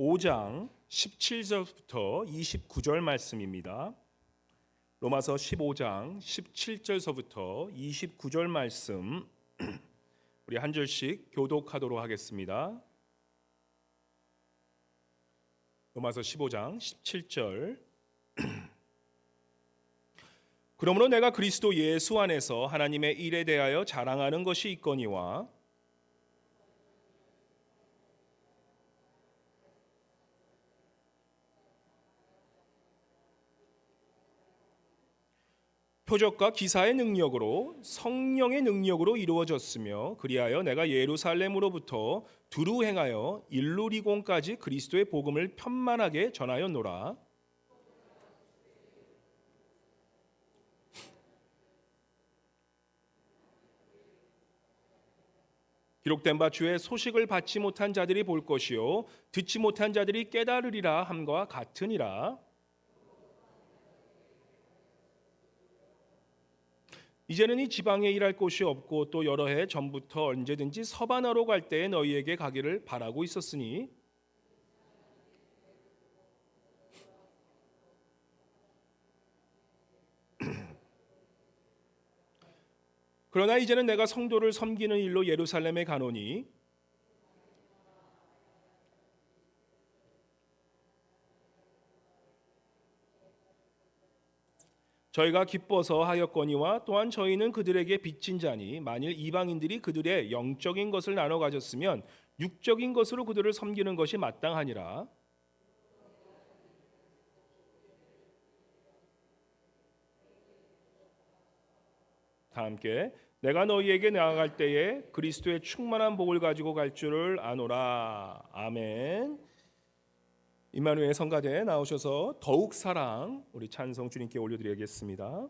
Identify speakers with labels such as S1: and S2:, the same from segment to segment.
S1: 15장 17절부터 29절 말씀입니다. 로마서 15장 17절서부터 29절 말씀 우리 한 절씩 교독하도록 하겠습니다. 로마서 15장 17절 그러므로 내가 그리스도 예수 안에서 하나님의 일에 대하여 자랑하는 것이 있거니와 표적과 기사의 능력으로 성령의 능력으로 이루어졌으며 그리하여 내가 예루살렘으로부터 두루 행하여 일루리곤까지 그리스도의 복음을 편만하게 전하였노라. 기록된 바 주의 소식을 받지 못한 자들이 볼 것이요 듣지 못한 자들이 깨달으리라 함과 같으니라. 이제는 이 지방에 일할 곳이 없고 또 여러 해 전부터 언제든지 서바나로 갈 때에 너희에게 가기를 바라고 있었으니 그러나 이제는 내가 성도를 섬기는 일로 예루살렘에 가노니 저희가 기뻐서 하였거니와 또한 저희는 그들에게 빚진 자니 만일 이방인들이 그들의 영적인 것을 나눠 가졌으면 육적인 것으로 그들을 섬기는 것이 마땅하니라. 다 함께 내가 너희에게 나아갈 때에 그리스도의 충만한 복을 가지고 갈 줄을 아노라. 아멘. 임마누엘 성가대에 나오셔서 더욱 사랑 우리 찬송 주님께 올려드리겠습니다.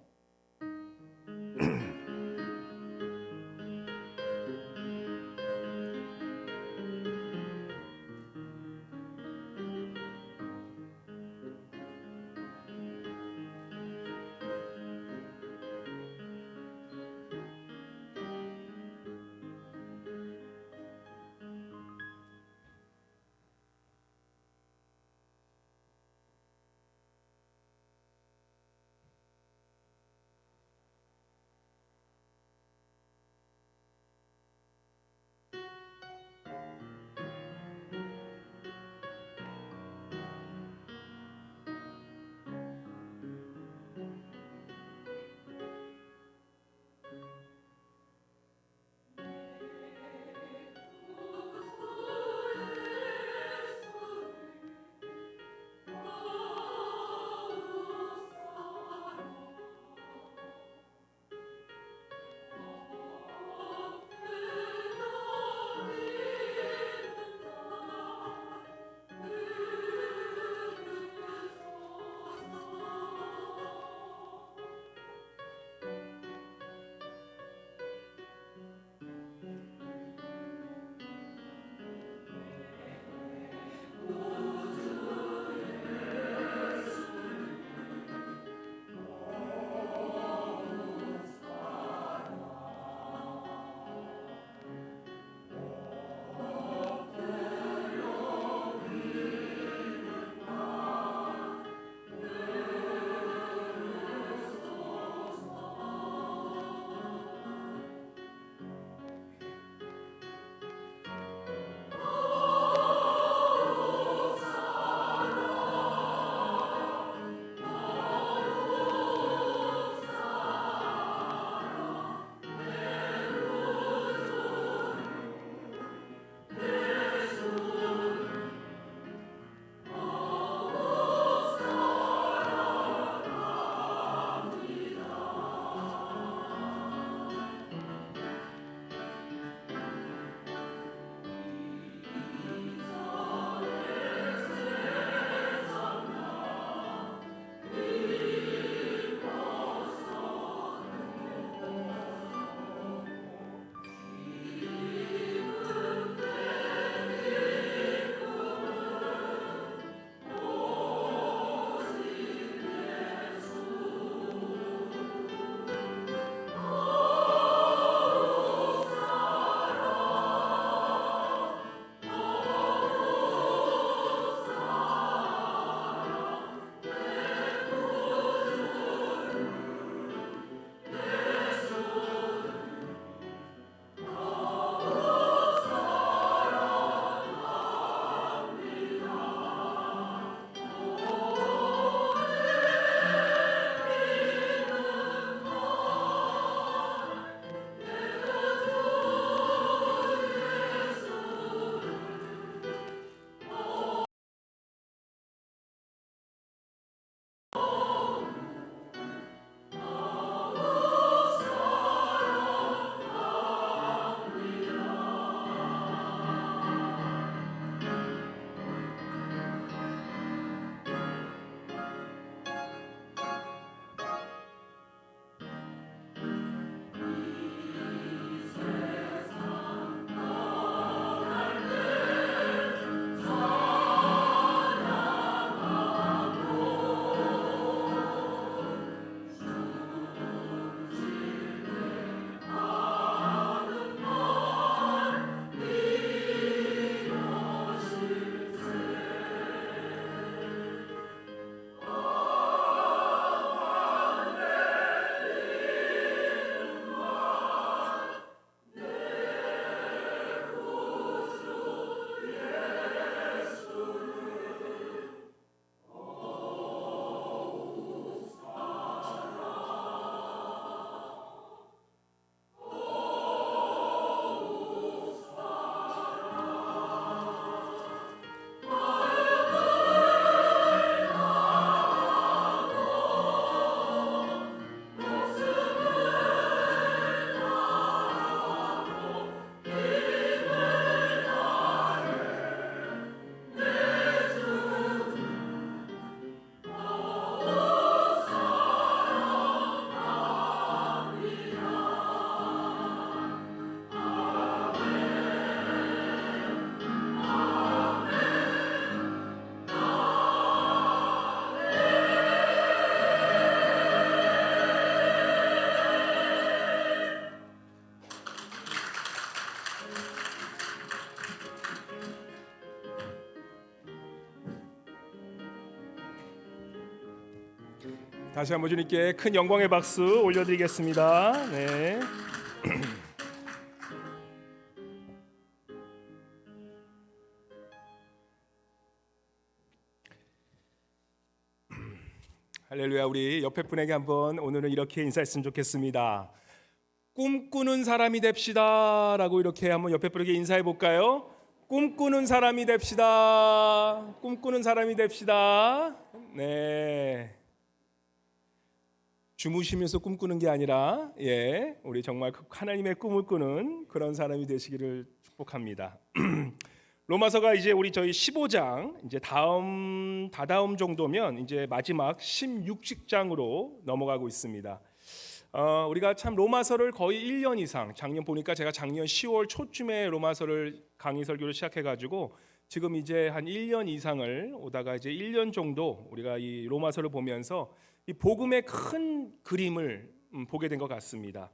S1: 다시 한번 주님께 큰 영광의 박수 올려드리겠습니다. 네. 할렐루야. 우리 옆에 분에게 한번 오늘은 이렇게 인사했으면 좋겠습니다. 꿈꾸는 사람이 됩시다 라고 이렇게 한번 옆에 분에게 인사해 볼까요? 꿈꾸는 사람이 됩시다. 꿈꾸는 사람이 됩시다. 네. 주무시면서 꿈꾸는 게 아니라 우리 정말 하나님의 꿈을 꾸는 그런 사람이 되시기를 축복합니다. 로마서가 이제 저희 15장 이제 다다음 정도면 이제 마지막 16장으로 넘어가고 있습니다. 우리가 참 로마서를 거의 1년 이상, 작년 보니까 제가 작년 10월 초쯤에 로마서를 강의 설교를 시작해가지고 지금 이제 한 1년 이상을 오다가 이제 1년 정도 우리가 이 로마서를 보면서 이 복음의 큰 그림을 보게 된 것 같습니다.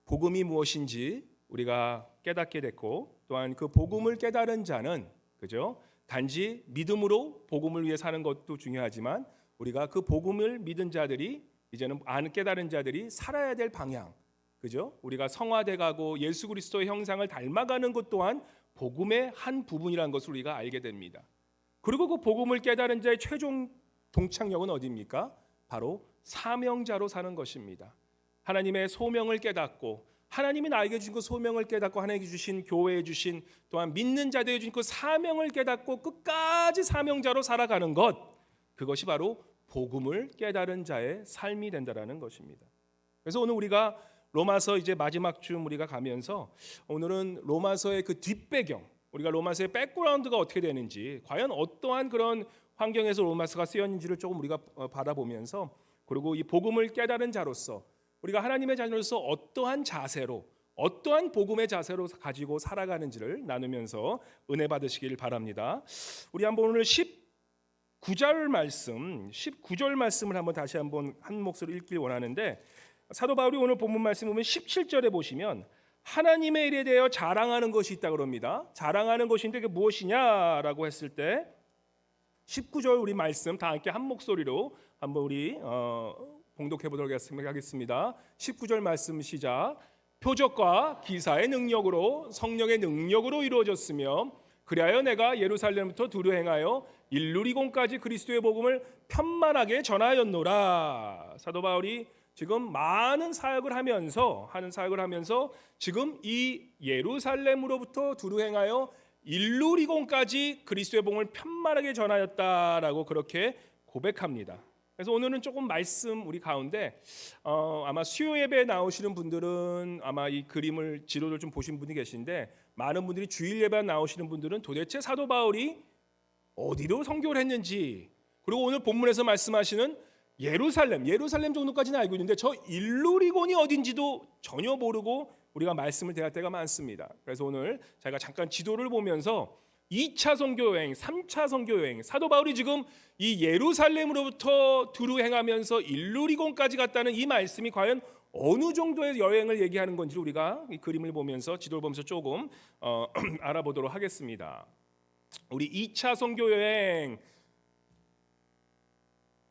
S1: 복음이 무엇인지 우리가 깨닫게 됐고, 또한 그 복음을 깨달은 자는 그죠? 단지 믿음으로 복음을 위해 사는 것도 중요하지만 우리가 그 복음을 믿은 자들이 이제는 깨달은 자들이 살아야 될 방향, 그죠? 우리가 성화돼 가고 예수 그리스도의 형상을 닮아가는 것 또한 복음의 한 부분이라는 것을 우리가 알게 됩니다. 그리고 그 복음을 깨달은 자의 최종 동착역은 어디입니까? 바로 사명자로 사는 것입니다. 하나님의 소명을 깨닫고 하나님이 나에게 주신 그 소명을 깨닫고 하나님께 주신 교회에 주신 또한 믿는 자들에게 주신 그 사명을 깨닫고 끝까지 사명자로 살아가는 것, 그것이 바로 복음을 깨달은 자의 삶이 된다라는 것입니다. 그래서 오늘 우리가 로마서 이제 마지막 쯤 우리가 가면서 오늘은 로마서의 그 뒷배경, 우리가 로마서의 백그라운드가 어떻게 되는지, 과연 어떠한 그런 환경에서 로마서가 쓰였는지를 조금 우리가 바라보면서, 그리고 이 복음을 깨달은 자로서 우리가 하나님의 자녀로서 어떠한 자세로, 어떠한 복음의 자세로 가지고 살아가는지를 나누면서 은혜 받으시길 바랍니다. 우리 한번 오늘 19절 말씀을 한번 다시 한번 한 목소리로 읽길 원하는데, 사도 바울이 오늘 본문 말씀 보면 17절에 보시면 하나님의 일에 대하여 자랑하는 것이 있다 그럽니다. 자랑하는 것인데 그게 무엇이냐라고 했을 때 19절 우리 말씀 다 함께 한 목소리로 한번 우리 봉독해 보도록 하겠습니다. 19절 말씀 시작. 표적과 기사의 능력으로 성령의 능력으로 이루어졌으며 그리하여 내가 예루살렘부터 두루 행하여 일루리곤까지 그리스도의 복음을 편만하게 전하였노라. 사도 바울이 지금 많은 사역을 하면서 지금 이 예루살렘으로부터 두루 행하여 일루리곤까지 그리스도의 복음을 편만하게 전하였다라고 그렇게 고백합니다. 그래서 오늘은 조금 말씀 우리 가운데 아마 수요 예배에 나오시는 분들은 아마 이 그림을 지도를 좀 보신 분이 계신데, 많은 분들이 주일 예배 나오시는 분들은 도대체 사도 바울이 어디로 선교를 했는지, 그리고 오늘 본문에서 말씀하시는 예루살렘 정도까지는 알고 있는데 저 일루리곤이 어딘지도 전혀 모르고 우리가 말씀을 대할 때가 많습니다. 그래서 오늘 제가 잠깐 지도를 보면서 2차 선교 여행, 3차 선교 여행, 사도 바울이 지금 이 예루살렘으로부터 두루 행하면서 일루리곤까지 갔다는 이 말씀이 과연 어느 정도의 여행을 얘기하는 건지 우리가 이 그림을 보면서 지도를 보면서 조금 알아보도록 하겠습니다. 우리 2차 선교 여행,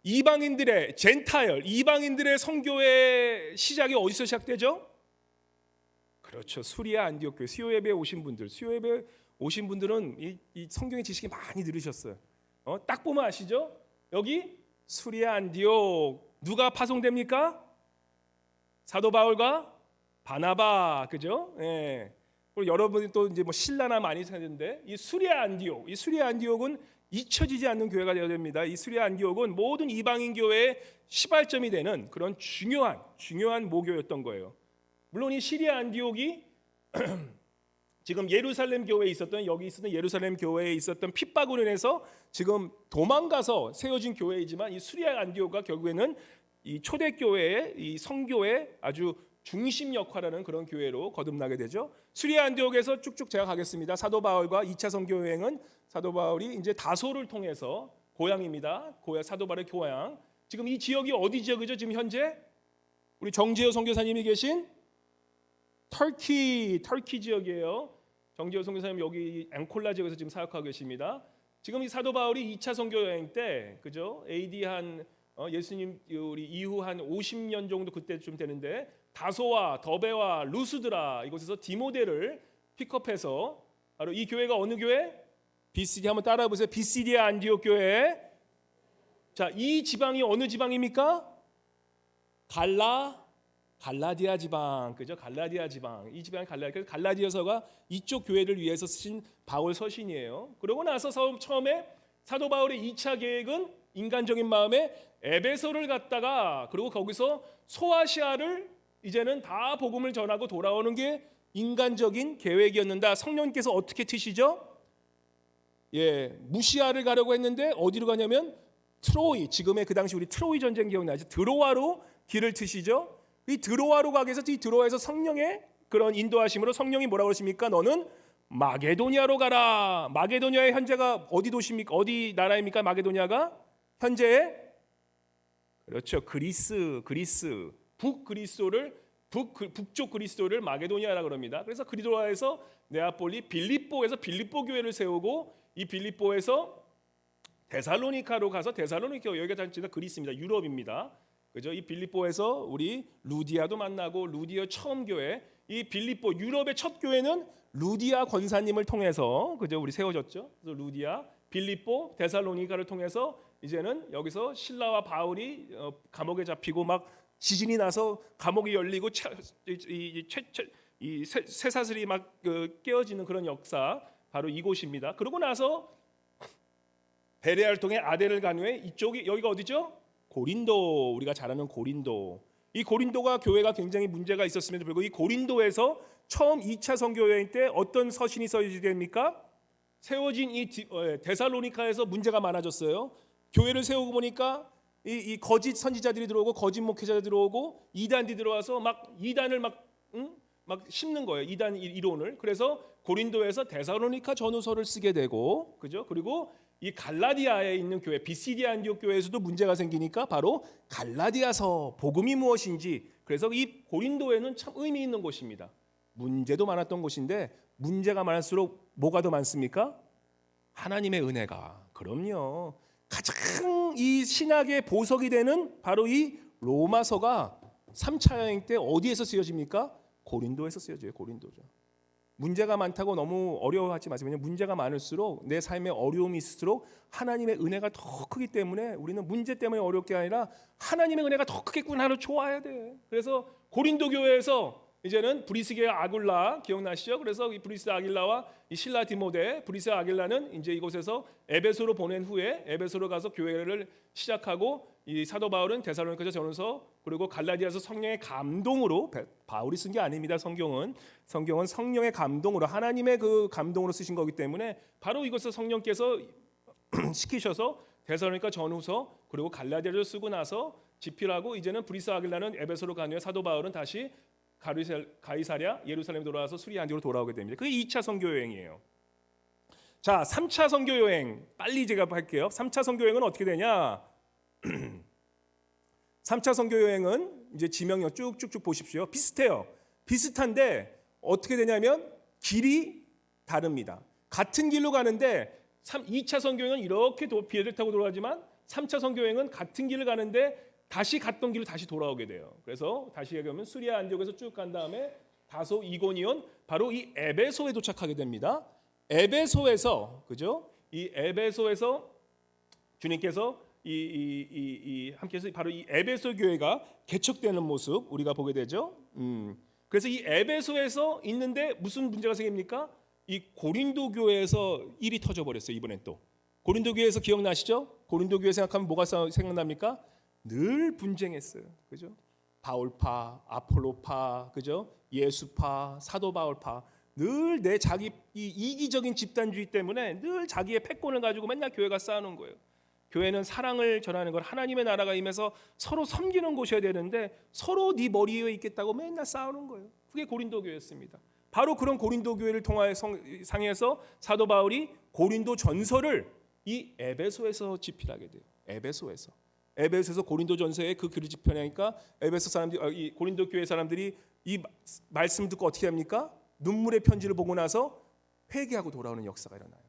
S1: 이방인들의 선교의 시작이 어디서 시작되죠? 그렇죠. 수리아 안디옥 교회. 수요 예배에 오신 분들은 이 성경의 지식이 많이 들으셨어요. 딱 보면 아시죠? 여기 수리아 안디옥 누가 파송됩니까? 사도 바울과 바나바, 그죠? 예. 그리고 여러분이 또 이제 뭐 신라나 많이 사는데 이 수리아 안디옥은 잊혀지지 않는 교회가 되어야 됩니다. 이 수리아 안디옥은 모든 이방인 교회의 시발점이 되는 그런 중요한 모교였던 거예요. 물론 이 시리아 안디옥이 지금 예루살렘 교회에 있었던 예루살렘 교회에 있었던 핍박으로 인해서 지금 도망가서 세워진 교회이지만, 이 수리아 안디옥가 결국에는 이 초대교회의 이 성교의 아주 중심 역할하는 그런 교회로 거듭나게 되죠. 수리아 안디옥에서 쭉쭉 제가 가겠습니다. 사도 바울과 2차 선교 여행은 사도 바울이 이제 다소를 통해서 고향입니다. 사도 바울의 고향. 지금 이 지역이 어디 지역이죠? 지금 현재 우리 정재호 선교사님이 계신 터키 지역이에요. 정재호 선교사님 여기 앵콜라 지역에서 지금 사역하고 계십니다. 지금 이 사도 바울이 2차 선교 여행 때, 그죠? AD 한 예수님 우리 이후 한 50년 정도 그때쯤 되는데 다소와 더베와 루스드라 이곳에서 디모데를 픽업해서 바로 이 교회가 어느 교회? BCD 한번 따라해 보세요. BCD의 안디옥 교회. 자, 이 지방이 어느 지방입니까? 갈라디아 지방, 그죠? 갈라디아 지방. 이 지방이 갈라디아서가 이쪽 교회를 위해서 쓰신 바울 서신이에요. 그러고 나서 처음에 사도 바울의 2차 계획은 인간적인 마음에 에베소를 갔다가 그리고 거기서 소아시아를 이제는 다 복음을 전하고 돌아오는 게 인간적인 계획이었는데 성령님께서 어떻게 트시죠? 무시아를 가려고 했는데 어디로 가냐면 트로이, 지금의 그 당시 우리 트로이 전쟁 기억나죠? 드로아로 길을 트시죠. 이 드로아로 가기 위해서 이 드로아에서 성령의 그런 인도하심으로 성령이 뭐라고 그러십니까? 너는 마게도니아로 가라. 마게도니아의 현재가 어디 도시입니까? 어디 나라입니까? 마게도니아가 현재의 그렇죠. 그리스 북쪽 그리스도를 마게도니아라고 합니다. 그래서 그리도아에서 네아폴리 빌립보에서 빌립보 교회를 세우고 이 빌립보에서 데살로니카로 가서 데살로니카 여기가 단지가 그리스입니다. 유럽입니다. 그죠? 이 빌립보에서 우리 루디아도 만나고 루디아 처음 교회 이 빌립보 유럽의 첫 교회는 루디아 권사님을 통해서 그죠? 우리 세워졌죠. 그래서 루디아, 빌립보, 데살로니카를 통해서 이제는 여기서 실라와 바울이 감옥에 잡히고 막 지진이 나서 감옥이 열리고 이 쇠사슬이 막 깨어지는 그런 역사 바로 이곳입니다. 그러고 나서 베레아를 통해 아덴을 간후에 이쪽이 여기가 어디죠? 고린도, 우리가 잘 아는 고린도. 이 고린도가 교회가 굉장히 문제가 있었음에도 불구하고 이 고린도에서 처음 2차 선교 여행 때 어떤 서신이 써지게 됩니까? 세워진 이 데살로니카에서 문제가 많아졌어요. 교회를 세우고 보니까 이 거짓 선지자들이 들어오고 거짓 목회자들이 들어오고 이단들이 들어와서 막 이단을 막 심는 거예요. 이단 이론을. 그래서 고린도에서 데살로니카 전후서를 쓰게 되고, 그죠? 그리고 이 갈라디아에 있는 교회 비시디아 안디옥 교회에서도 문제가 생기니까 바로 갈라디아서 복음이 무엇인지. 그래서 이 고린도에는 참 의미 있는 곳입니다. 문제도 많았던 곳인데 문제가 많을수록 뭐가 더 많습니까? 하나님의 은혜가. 그럼요. 가장 이 신학의 보석이 되는 바로 이 로마서가 3차 여행 때 어디에서 쓰여집니까? 고린도에서 쓰여져요. 고린도죠. 문제가 많다고 너무 어려워하지 마세요. 왜냐하면 문제가 많을수록 내 삶에 어려움이 있을수록 하나님의 은혜가 더 크기 때문에 우리는 문제 때문에 어려울 게 아니라 하나님의 은혜가 더 크겠구나를 좋아해야 돼. 그래서 고린도 교회에서 이제는 브리스계 아굴라 기억나시죠? 그래서 이 브리스 아길라와 이 실라 디모데, 브리스 아길라는 이제 이곳에서 에베소로 보낸 후에 에베소로 가서 교회를 시작하고 이 사도 바울은 데살로니가서 전후서 그리고 갈라디아서 성령의 감동으로 바울이 쓴 게 아닙니다. 성경은 성령의 감동으로 하나님의 그 감동으로 쓰신 거기 때문에 바로 이것을 성령께서 시키셔서 데살로니가 전후서 그리고 갈라디아를 쓰고 나서 집필하고 이제는 브리스 아길라는 에베소로 간 후에 사도 바울은 다시 가이사랴 예루살렘에 돌아와서 수리 안디옥으로 돌아오게 됩니다. 그게 2차 선교 여행이에요. 자, 3차 선교 여행 빨리 제가 할게요. 3차 선교 여행은 어떻게 되냐? 3차 선교 여행은 이제 지명요 쭉쭉쭉 보십시오. 비슷해요. 비슷한데 어떻게 되냐면 길이 다릅니다. 같은 길로 가는데 2차 선교 여행은 이렇게 비행기 타고 돌아가지만 3차 선교 여행은 같은 길을 가는데 다시 갔던 길로 다시 돌아오게 돼요. 그래서 다시 얘기하면 수리아 안디옥에서 쭉 간 다음에 다소 이고니온 바로 이 에베소에 도착하게 됩니다. 에베소에서 그죠? 이 에베소에서 주님께서 함께해서 바로 이 에베소 교회가 개척되는 모습 우리가 보게 되죠. 그래서 이 에베소에서 있는데 무슨 문제가 생깁니까? 이 고린도 교회에서 일이 터져 버렸어요. 이번엔 또 고린도 교회에서 기억나시죠? 고린도 교회 생각하면 뭐가 생각납니까? 늘 분쟁했어요. 그죠? 바울파, 아폴로파, 그죠? 예수파, 사도 바울파. 늘 내 자기 이 이기적인 집단주의 때문에 늘 자기의 패권을 가지고 맨날 교회가 싸우는 거예요. 교회는 사랑을 전하는 걸 하나님의 나라가 임해서 서로 섬기는 곳이어야 되는데 서로 네 머리 위에 있겠다고 맨날 싸우는 거예요. 그게 고린도 교회였습니다. 바로 그런 고린도 교회를 상해서 사도 바울이 고린도 전서를 이 에베소에서 집필하게 돼요. 에베소에서 고린도 전서에 그 글을 집필하니까 에베소 사람들이 이 고린도 교회 사람들이 이 말씀 듣고 어떻게 합니까? 눈물의 편지를 보고 나서 회개하고 돌아오는 역사가 일어나요.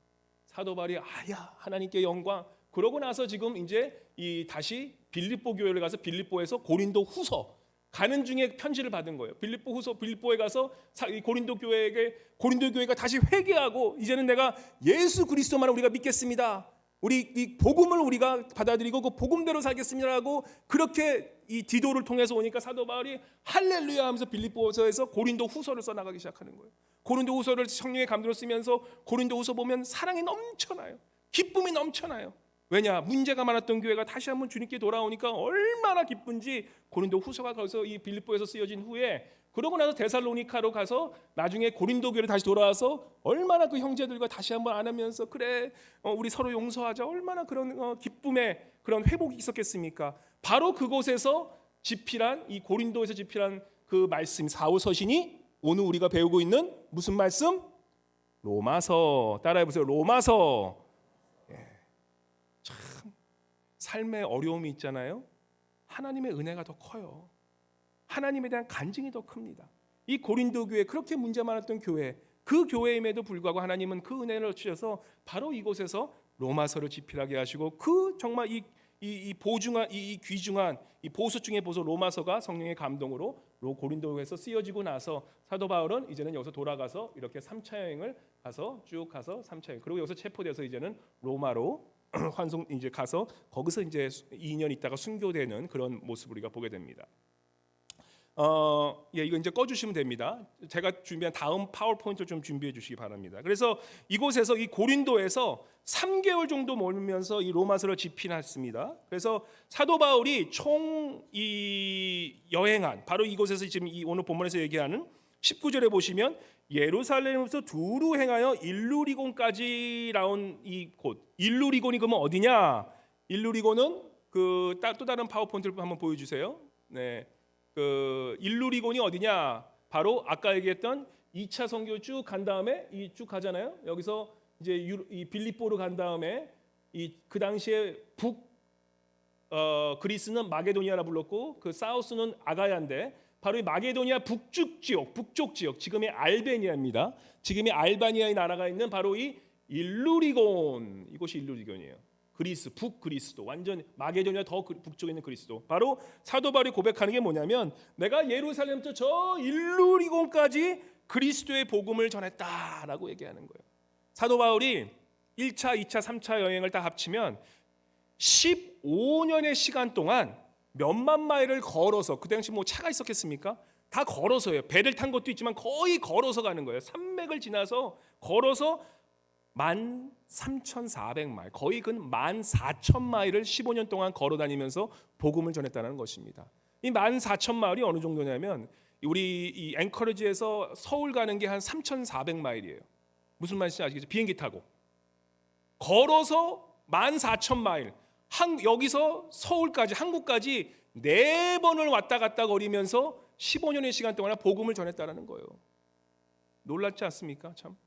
S1: 사도 바울이 하나님께 영광. 그러고 나서 지금 이제 이 다시 빌립보 교회를 가서 빌립보에서 고린도 후서 가는 중에 편지를 받은 거예요. 빌립보 후서 빌립보에 가서 이 고린도 교회가 다시 회개하고 이제는 내가 예수 그리스도만을 우리가 믿겠습니다. 우리 이 복음을 우리가 받아들이고 그 복음대로 살겠습니다라고 그렇게 이 디도를 통해서 오니까 사도 바울이 할렐루야 하면서 빌립보서에서 고린도 후서를 써나가기 시작하는 거예요. 고린도 후서를 성령의 감동을 쓰면서 고린도 후서 보면 사랑이 넘쳐나요. 기쁨이 넘쳐나요. 왜냐? 문제가 많았던 교회가 다시 한번 주님께 돌아오니까 얼마나 기쁜지 고린도 후서가 거기서 이 빌립보에서 쓰여진 후에 그러고 나서 데살로니카로 가서 나중에 고린도 교회를 다시 돌아와서 얼마나 그 형제들과 다시 한번 안으면서 그래 우리 서로 용서하자 얼마나 그런 기쁨의 그런 회복이 있었겠습니까? 바로 그곳에서 집필한 이 고린도에서 집필한 그 말씀 사후 서신이 오늘 우리가 배우고 있는 무슨 말씀? 로마서. 따라해 보세요. 로마서. 참 삶의 어려움이 있잖아요. 하나님의 은혜가 더 커요. 하나님에 대한 간증이 더 큽니다. 이 고린도 교회 그렇게 문제 많았던 교회 그 교회임에도 불구하고 하나님은 그 은혜를 주셔서 바로 이곳에서 로마서를 집필하게 하시고 그 정말 이 보중한 이 귀중한 이 보수 중의 보수 로마서가 성령의 감동으로 고린도에서 쓰여지고 나서 사도 바울은 이제는 여기서 돌아가서 이렇게 3차 여행을 가서 쭉 가서 3차 여행 그리고 여기서 체포돼서 이제는 로마로 환송 이제 가서 거기서 이제 2년 있다가 순교되는 그런 모습을 우리가 보게 됩니다. 이거 이제 꺼주시면 됩니다. 제가 준비한 다음 파워포인트를 좀 준비해 주시기 바랍니다. 그래서 이곳에서 이 고린도에서 3개월 정도 머물면서 이 로마서를 집필했습니다. 그래서 사도 바울이 총 이 여행한 바로 이곳에서 지금 이 오늘 본문에서 얘기하는 19절에 보시면 예루살렘에서 두루 행하여 일루리곤까지 나온 이 곳. 일루리곤이 그러면 어디냐? 일루리곤은 그 또 다른 파워포인트를 한번 보여주세요. 네. 그 일루리곤이 어디냐? 바로 아까 얘기했던 2차 선교 쭉 간 다음에 이 쭉 가잖아요. 여기서 이제 이 빌립보로 간 다음에 이 그 당시에 그리스는 마게도니아라 불렀고 그 사우스는 아가야인데 바로 이 마게도니아 북쪽 지역 지금의 알베니아입니다. 지금의 알바니아의 나라가 있는 바로 이 일루리곤 이곳이 일루리곤이에요. 그리스 북그리스도 완전 마게도니아 더 북쪽에 있는 그리스도 바로 사도 바울이 고백하는 게 뭐냐면 내가 예루살렘부터 저 일루리곤까지 그리스도의 복음을 전했다라고 얘기하는 거예요. 사도 바울이 1차, 2차, 3차 여행을 다 합치면 15년의 시간 동안 몇만 마일을 걸어서 그 당시 뭐 차가 있었겠습니까? 다 걸어서요. 배를 탄 것도 있지만 거의 걸어서 가는 거예요. 산맥을 지나서 걸어서 13,400마일 거의 근 14,000마일을 15년 동안 걸어 다니면서 복음을 전했다는 것입니다. 이 14,000마일이 어느 정도냐면 우리 이 앵커리지에서 서울 가는 게 한 3,400마일이에요. 무슨 말인지 아시겠죠? 비행기 타고 걸어서 14,000마일 여기서 서울까지 한국까지 4번을 왔다 갔다 거리면서 15년의 시간 동안 복음을 전했다는 거예요. 놀랍지 않습니까? 참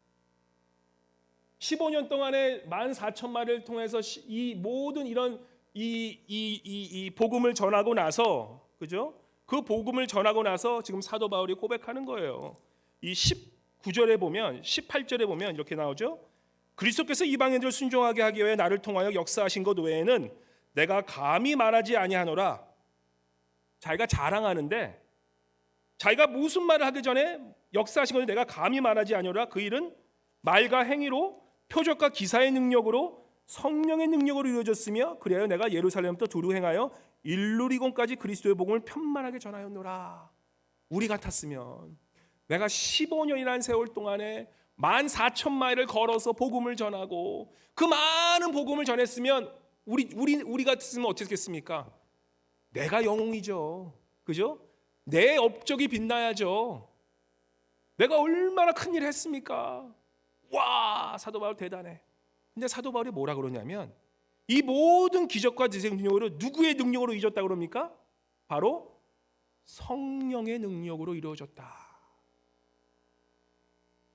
S1: 15년 동안에 14,000마일을 통해서 이 모든 이런 이 복음을 전하고 나서 그죠? 그 복음을 전하고 나서 지금 사도 바울이 고백하는 거예요. 이 19절에 보면 18절에 보면 이렇게 나오죠. 그리스도께서 이방인들을 순종하게 하기 위해 나를 통하여 역사하신 것 외에는 내가 감히 말하지 아니하노라. 자기가 자랑하는데 자기가 무슨 말을 하기 전에 역사하신 것을 내가 감히 말하지 아니하노라. 그 일은 말과 행위로 표적과 기사의 능력으로 성령의 능력으로 이루어졌으며 그래야 내가 예루살렘부터 두루 행하여 일루리곤까지 그리스도의 복음을 편만하게 전하였노라. 우리 같았으면 내가 15년이라는 세월 동안에 14,000마일을 걸어서 복음을 전하고 그 많은 복음을 전했으면 우리 같으면 어떻겠습니까? 내가 영웅이죠. 그죠? 내 업적이 빛나야죠. 내가 얼마나 큰 일을 했습니까? 와, 사도 바울 대단해. 근데 사도 바울이 뭐라 그러냐면 이 모든 기적과 지식 능력으로 누구의 능력으로 이루어졌다 그럽니까? 바로 성령의 능력으로 이루어졌다.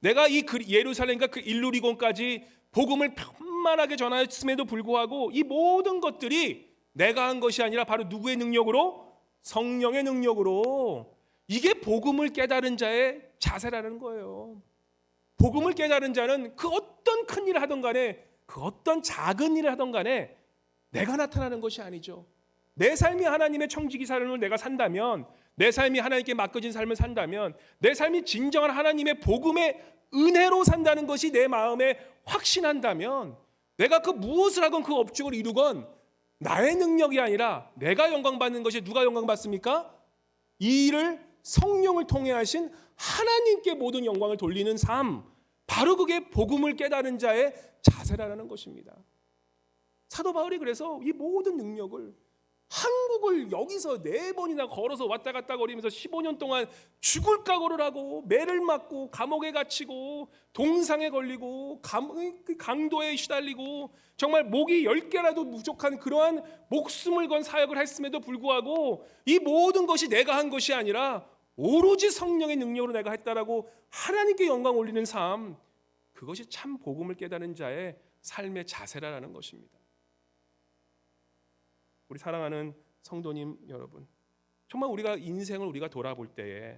S1: 내가 이 예루살렘과 그 일루리곤까지 복음을 편만하게 전하였음에도 불구하고 이 모든 것들이 내가 한 것이 아니라 바로 누구의 능력으로? 성령의 능력으로. 이게 복음을 깨달은 자의 자세라는 거예요. 복음을 깨달은 자는 그 어떤 큰 일을 하던 간에 그 어떤 작은 일을 하던 간에 내가 나타나는 것이 아니죠. 내 삶이 하나님의 청지기 삶을 내가 산다면, 내 삶이 하나님께 맡겨진 삶을 산다면, 내 삶이 진정한 하나님의 복음의 은혜로 산다는 것이 내 마음에 확신한다면, 내가 그 무엇을 하건 그 업적을 이루건 나의 능력이 아니라 내가 영광받는 것이 누가 영광받습니까? 이 일을 성령을 통해 하신 하나님께 모든 영광을 돌리는 삶, 바로 그게 복음을 깨달은 자의 자세라는 것입니다. 사도 바울이 그래서 이 모든 능력을, 한국을 여기서 4번이나 걸어서 왔다 갔다 거리면서 15년 동안 죽을 각오를 하고 매를 맞고 감옥에 갇히고 동상에 걸리고 강도에 시달리고 정말 목이 10개라도 부족한 그러한 목숨을 건 사역을 했음에도 불구하고 이 모든 것이 내가 한 것이 아니라 오로지 성령의 능력으로 내가 했다라고 하나님께 영광 올리는 삶, 그것이 참 복음을 깨달은 자의 삶의 자세라는 것입니다. 우리 사랑하는 성도님 여러분, 정말 우리가 인생을 우리가 돌아볼 때에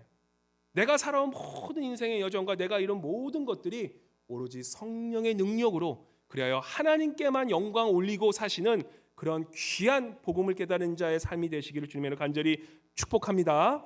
S1: 내가 살아온 모든 인생의 여정과 내가 이룬 모든 것들이 오로지 성령의 능력으로, 그리하여 하나님께만 영광 올리고 사시는 그런 귀한 복음을 깨달은 자의 삶이 되시기를 주님으로 간절히 축복합니다.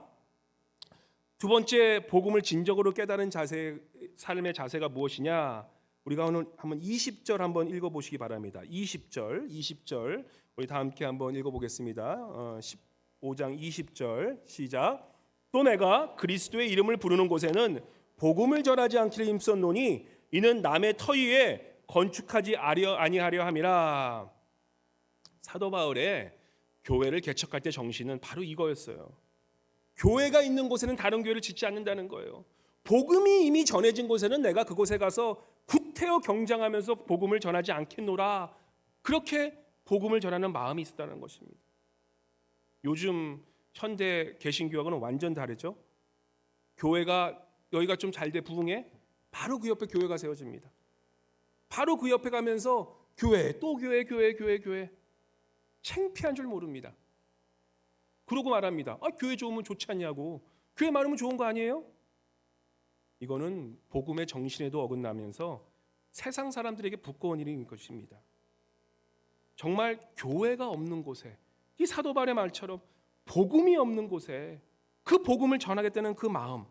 S1: 두 번째, 복음을 진정으로 깨달은 자세, 삶의 자세가 무엇이냐? 우리가 오늘 한번 20절 한번 읽어보시기 바랍니다. 20절 우리 다 함께 한번 읽어보겠습니다. 15장 20절 시작. 또 내가 그리스도의 이름을 부르는 곳에는 복음을 전하지 않기를 힘썼노니 이는 남의 터 위에 건축하지 아니하려 함이라. 사도 바울의 교회를 개척할 때 정신은 바로 이거였어요. 교회가 있는 곳에는 다른 교회를 짓지 않는다는 거예요. 복음이 이미 전해진 곳에는 내가 그곳에 가서 구태여 경장하면서 복음을 전하지 않겠노라. 그렇게 복음을 전하는 마음이 있었다는 것입니다. 요즘 현대 개신교하고는 완전 다르죠. 교회가 여기가 좀 잘 돼 부흥해, 바로 그 옆에 교회가 세워집니다. 바로 그 옆에 가면서 교회, 또 교회. 창피한 줄 모릅니다. 그러고 말합니다. 교회 좋으면 좋지 않냐고. 교회 많으면 좋은 거 아니에요? 이거는 복음의 정신에도 어긋나면서 세상 사람들에게 부끄러운 일인 것입니다. 정말 교회가 없는 곳에, 이 사도 바울의 말처럼 복음이 없는 곳에 그 복음을 전하겠다는 그 마음,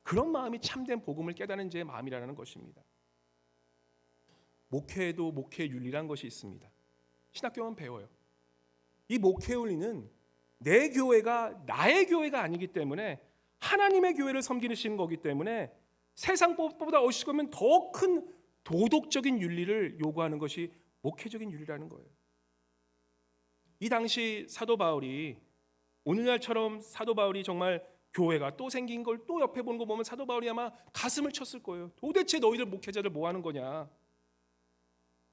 S1: 그런 마음이 참된 복음을 깨닫는 자의 마음이라는 것입니다. 목회에도 목회 윤리란 것이 있습니다. 신학교는 배워요. 이 목회 윤리는 내 교회가 나의 교회가 아니기 때문에, 하나님의 교회를 섬기시는 거기 때문에 세상 법보다 어찌보면 더 큰 도덕적인 윤리를 요구하는 것이 목회적인 윤리라는 거예요. 이 당시 사도 바울이, 오늘날처럼 사도 바울이 정말 교회가 또 생긴 걸 또 옆에 보는 거 보면 사도 바울이 아마 가슴을 쳤을 거예요. 도대체 너희들 목회자들 뭐 하는 거냐.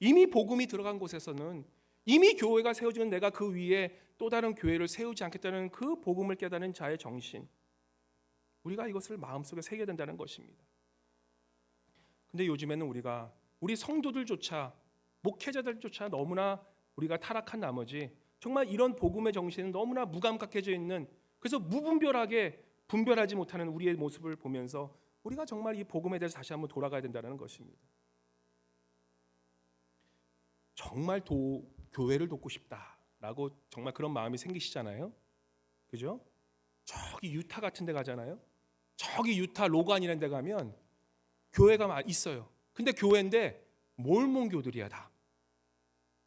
S1: 이미 복음이 들어간 곳에서는, 이미 교회가 세워지는 내가 그 위에 또 다른 교회를 세우지 않겠다는 그 복음을 깨닫는 자의 정신, 우리가 이것을 마음속에 새겨야 된다는 것입니다. 근데 요즘에는 우리 성도들조차, 목회자들조차 너무나 우리가 타락한 나머지 정말 이런 복음의 정신은 너무나 무감각해져 있는, 그래서 무분별하게 분별하지 못하는 우리의 모습을 보면서 우리가 정말 이 복음에 대해서 다시 한번 돌아가야 된다는 것입니다. 정말 교회를 돕고 싶다라고 정말 그런 마음이 생기시잖아요. 그죠? 저기 유타 같은 데 가잖아요. 저기 유타 로간이라는 데 가면 교회가 있어요. 근데 교회인데 몰몬교들이야 다.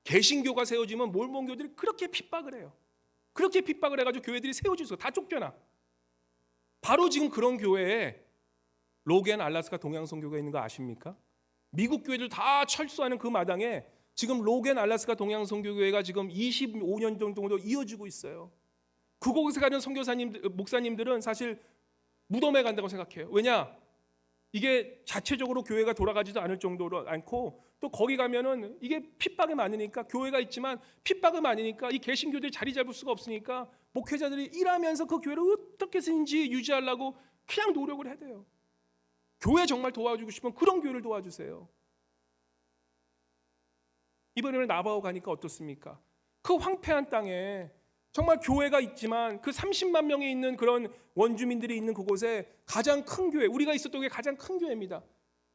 S1: 개신교가 세워지면 몰몬교들이 그렇게 핍박을 해요. 그렇게 핍박을 해가지고 교회들이 세워지고 다 쫓겨나. 바로 지금 그런 교회에 로겐 알라스카 동양선교가 있는 거 아십니까? 미국 교회들 다 철수하는 그 마당에 지금 로겐 알라스카 동양선교교회가 지금 25년 정도 이어지고 있어요. 그곳에 가는 목사님들은 사실 무덤에 간다고 생각해요. 왜냐? 이게 자체적으로 교회가 돌아가지도 않을 정도로 않고, 또 거기 가면은 이게 핍박이 많으니까, 교회가 있지만 핍박이 많으니까 이 개신교들이 자리 잡을 수가 없으니까 목회자들이 일하면서 그 교회를 어떻게 해서든지 유지하려고 그냥 노력을 해야 돼요. 교회 정말 도와주고 싶으면 그런 교회를 도와주세요. 이번에 나바오 가니까 어떻습니까? 그 황폐한 땅에 정말 교회가 있지만 그 30만 명이 있는 그런 원주민들이 있는 그곳에 가장 큰 교회, 우리가 있었던 게 가장 큰 교회입니다.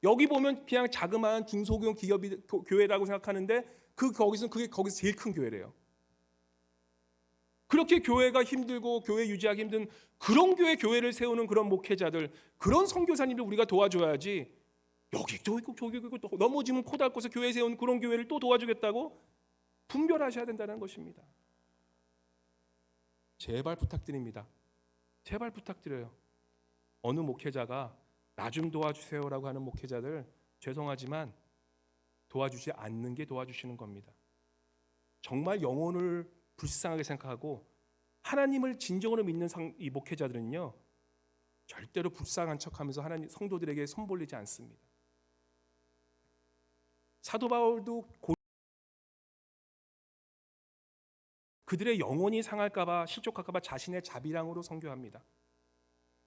S1: 여기 보면 그냥 자그마한 중소기업 교회라고 생각하는데 거기서 제일 큰 교회래요. 그렇게 교회가 힘들고 교회 유지하기 힘든 그런 교회를 세우는 그런 목회자들, 그런 선교사님들 우리가 도와줘야지. 여기 저기 있고 저기 있고 또 넘어지면 코 닳고서 교회 세운 그런 교회를 또 도와주겠다고 분별하셔야 된다는 것입니다. 제발 부탁드립니다. 제발 부탁드려요. 어느 목회자가 나 좀 도와주세요라고 하는 목회자들, 죄송하지만 도와주지 않는 게 도와주시는 겁니다. 정말 영혼을 불쌍하게 생각하고 하나님을 진정으로 믿는 이 목회자들은요, 절대로 불쌍한 척하면서 하나님 성도들에게 손벌리지 않습니다. 사도 바울도 그들의 영혼이 상할까봐, 실족할까봐 자신의 자비랑으로 선교합니다.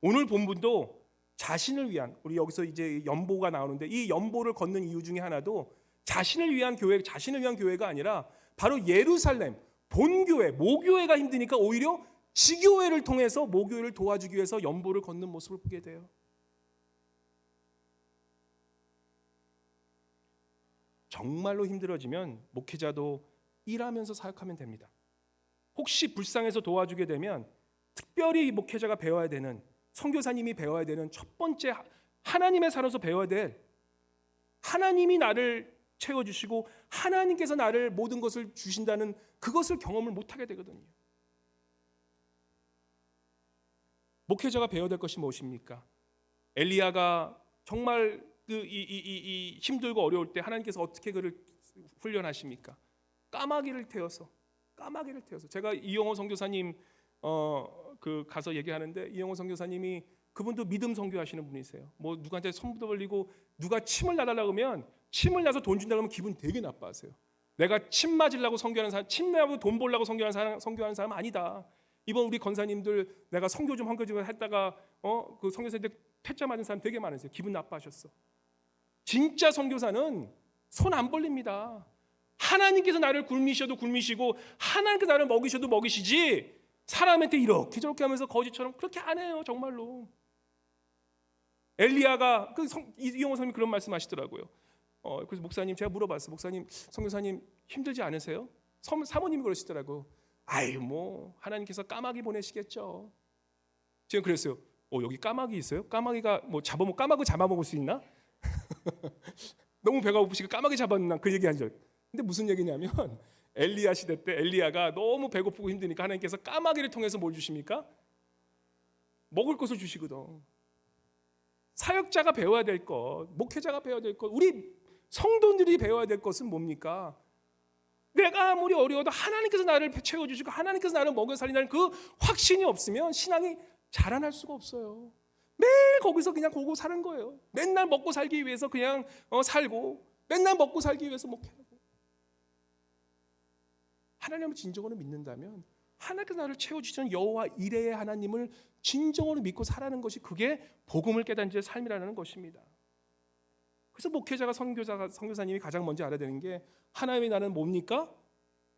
S1: 오늘 본문도 자신을 위한, 우리 여기서 이제 연보가 나오는데 이 연보를 걷는 이유 중에 하나도 자신을 위한 교회가 아니라 바로 예루살렘 본교회, 모교회가 힘드니까 오히려 지교회를 통해서 모교회를 도와주기 위해서 연보를 걷는 모습을 보게 돼요. 정말로 힘들어지면 목회자도 일하면서 사역하면 됩니다. 혹시 불쌍해서 도와주게 되면 특별히 목회자가 배워야 되는, 선교사님이 배워야 되는 첫 번째, 하나님의 사람으로서 배워야 될, 하나님이 나를 채워주시고 하나님께서 나를 모든 것을 주신다는 그것을 경험을 못하게 되거든요. 목회자가 배워야 될 것이 무엇입니까? 엘리야가 정말 힘들고 어려울 때 하나님께서 어떻게 그를 훈련하십니까? 까마귀를 태워서 제가 이영호 선교사님 가서 얘기하는데, 이영호 선교사님이 그분도 믿음 선교하시는 분이세요. 뭐 누구한테 손도 벌리고 누가 침을 놔달라고 하면 침을 놔서 돈 준다고 하면 기분 되게 나빠하세요. 내가 침 맞으려고 선교하는 사람, 침 내고 돈 벌려고 선교하는 사람 아니다. 이번 우리 권사님들 내가 선교 좀 했다가 그 선교사님들 퇴짜 맞은 사람 되게 많으세요. 기분 나빠하셨어. 진짜 선교사는 손 안 벌립니다. 하나님께서 나를 굶이셔도 굶이시고 하나님께서 나를 먹이셔도 먹이시지, 사람한테 이렇게 저렇게 하면서 거지처럼 그렇게 안 해요. 정말로. 엘리야가 이영호 선생님이 그런 말씀하시더라고요. 그래서 목사님, 제가 물어봤어요. 목사님, 선교사님 힘들지 않으세요? 사모님이 그러시더라고요. 아유, 뭐 하나님께서 까마귀 보내시겠죠. 제가 그랬어요. 여기 까마귀 있어요? 까마귀가 뭐 까마귀 잡아먹을 수 있나? 너무 배가 고프시고 까마귀 잡았나 그 얘기 하죠. 근데 무슨 얘기냐면 엘리야 시대 때 엘리야가 너무 배고프고 힘드니까 하나님께서 까마귀를 통해서 뭘 주십니까? 먹을 것을 주시거든. 사역자가 배워야 될 것, 목회자가 배워야 될 것, 우리 성도들이 배워야 될 것은 뭡니까? 내가 아무리 어려워도 하나님께서 나를 채워주시고 하나님께서 나를 먹여 살린다는 그 확신이 없으면 신앙이 자라날 수가 없어요. 매일 거기서 그냥 고고 사는 거예요. 맨날 먹고 살기 위해서 그냥 살고, 맨날 먹고 살기 위해서 목회하고. 하나님을 진정으로 믿는다면 하나님께서 나를 채워주시는 여호와 이레의 하나님을 진정으로 믿고 살아가는 것이, 그게 복음을 깨닫는 자의 삶이라는 것입니다. 그래서 목회자가 선교사님이 가장 먼저 알아야 되는 게, 하나님의 나라는 뭡니까?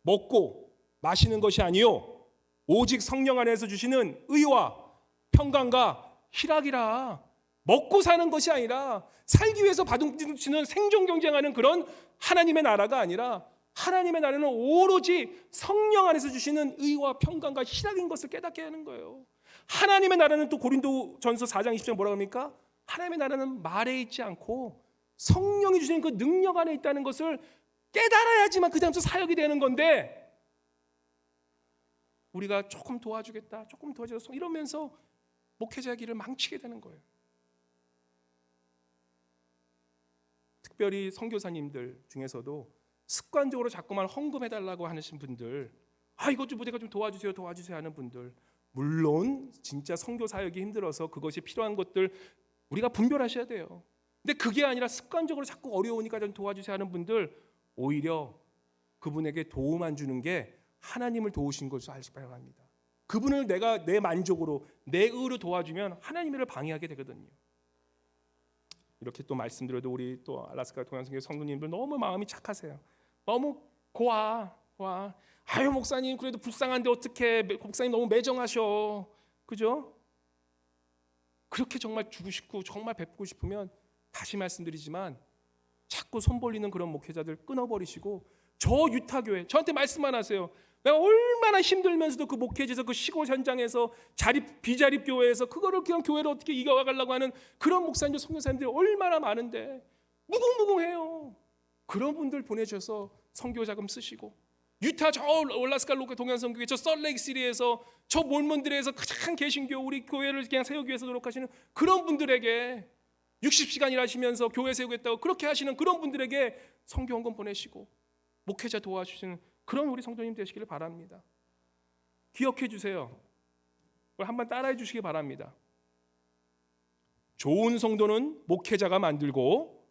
S1: 먹고 마시는 것이 아니요 오직 성령 안에서 주시는 의와 평강과 희락이라. 먹고 사는 것이 아니라, 살기 위해서 받으시는 생존 경쟁하는 그런 하나님의 나라가 아니라, 하나님의 나라는 오로지 성령 안에서 주시는 의와 평강과 희락인 것을 깨닫게 하는 거예요. 하나님의 나라는 또 고린도전서 4장 20절 뭐라고 합니까? 하나님의 나라는 말에 있지 않고 성령이 주시는 그 능력 안에 있다는 것을 깨달아야지만 그 다음부터 사역이 되는 건데, 우리가 조금 도와주겠다, 조금 도와주겠다 이러면서 목회자의 길을 망치게 되는 거예요. 특별히 선교사님들 중에서도 습관적으로 자꾸만 헌금해달라고 하시는 분들, 이것 좀 내가 좀 도와주세요 하는 분들, 물론 진짜 선교 사역이 힘들어서 그것이 필요한 것들 우리가 분별하셔야 돼요. 근데 그게 아니라 습관적으로 자꾸 어려우니까 좀 도와주세요 하는 분들, 오히려 그분에게 도움 안 주는 게 하나님을 도우신 것을 알지 바랍니다. 그분을 내가 내 만족으로, 내 의로 도와주면 하나님의 일을 방해하게 되거든요. 이렇게 또 말씀드려도 우리 또 알라스카 동양성교 성도님들 너무 마음이 착하세요. 너무 고와. 아유, 목사님 그래도 불쌍한데 어떻게, 목사님 너무 매정하셔, 그죠? 그렇게 정말 주고 싶고 정말 베푸고 싶으면 다시 말씀드리지만 자꾸 손 벌리는 그런 목회자들 끊어버리시고, 저 유타교회 저한테 말씀만 하세요. 내가 얼마나 힘들면서도 그 목회지에서 그 시골 현장에서 비자립 교회에서 그거를 그냥 교회를 어떻게 이겨가려고 하는 그런 목사님들, 선교사님들이 얼마나 많은데 무궁무궁해요. 그런 분들 보내셔서 선교 자금 쓰시고, 유타 저 올라스카 로크 동양선교회 저 솔레이크시리에서 저 몰몬들에서 가장 개신교 우리 교회를 그냥 세우기 위해서 노력하시는 그런 분들에게 60시간 일하시면서 교회 세우겠다고 그렇게 하시는 그런 분들에게 선교 헌금 보내시고 목회자 도와주시는 그런 우리 성도님 되시기를 바랍니다. 기억해 주세요. 그걸 한번 따라해 주시기 바랍니다. 좋은 성도는 목회자가 만들고,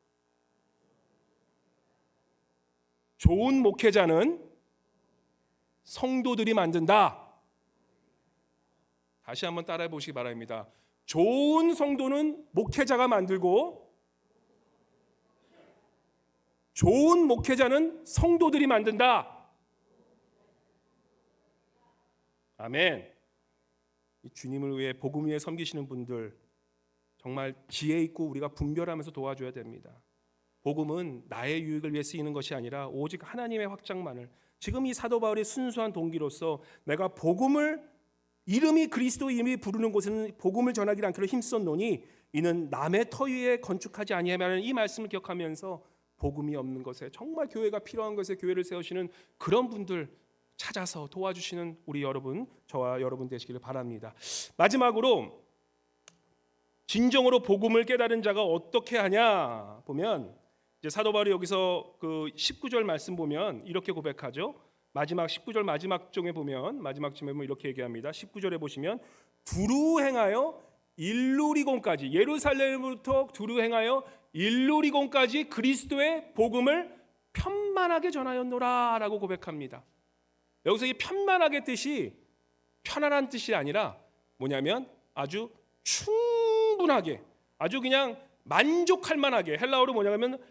S1: 좋은 목회자는 성도들이 만든다. 다시 한번 따라해 보시기 바랍니다. 좋은 성도는 목회자가 만들고, 좋은 목회자는 성도들이 만든다. 아멘. 주님을 위해 복음 위에 섬기시는 분들 정말 지혜 있고 우리가 분별하면서 도와줘야 됩니다. 복음은 나의 유익을 위해 쓰이는 것이 아니라 오직 하나님의 확장만을, 지금 이 사도 바울의 순수한 동기로서 내가 복음을 이름이 그리스도 이름이 부르는 곳에는 복음을 전하기 않기로 힘썼노니 이는 남의 터 위에 건축하지 아니하면 이 말씀을 기억하면서 복음이 없는 것에, 정말 교회가 필요한 것에 교회를 세우시는 그런 분들 찾아서 도와주시는 우리 여러분, 저와 여러분 되시기를 바랍니다. 마지막으로 진정으로 복음을 깨달은 자가 어떻게 하냐 보면, 이제 사도 바울이 여기서 그 19절 말씀 보면 이렇게 고백하죠. 마지막 19절 마지막 쪽에 보면, 마지막 쯤에 보면 이렇게 얘기합니다. 19절에 보시면 두루 행하여 일루리곤까지, 예루살렘부터 두루 행하여 일루리곤까지 그리스도의 복음을 편만하게 전하였노라라고 고백합니다. 여기서 이 편만하게 뜻이 편안한 뜻이 아니라 뭐냐면 아주 충분하게, 아주 그냥 만족할 만하게, 헬라어로 뭐냐면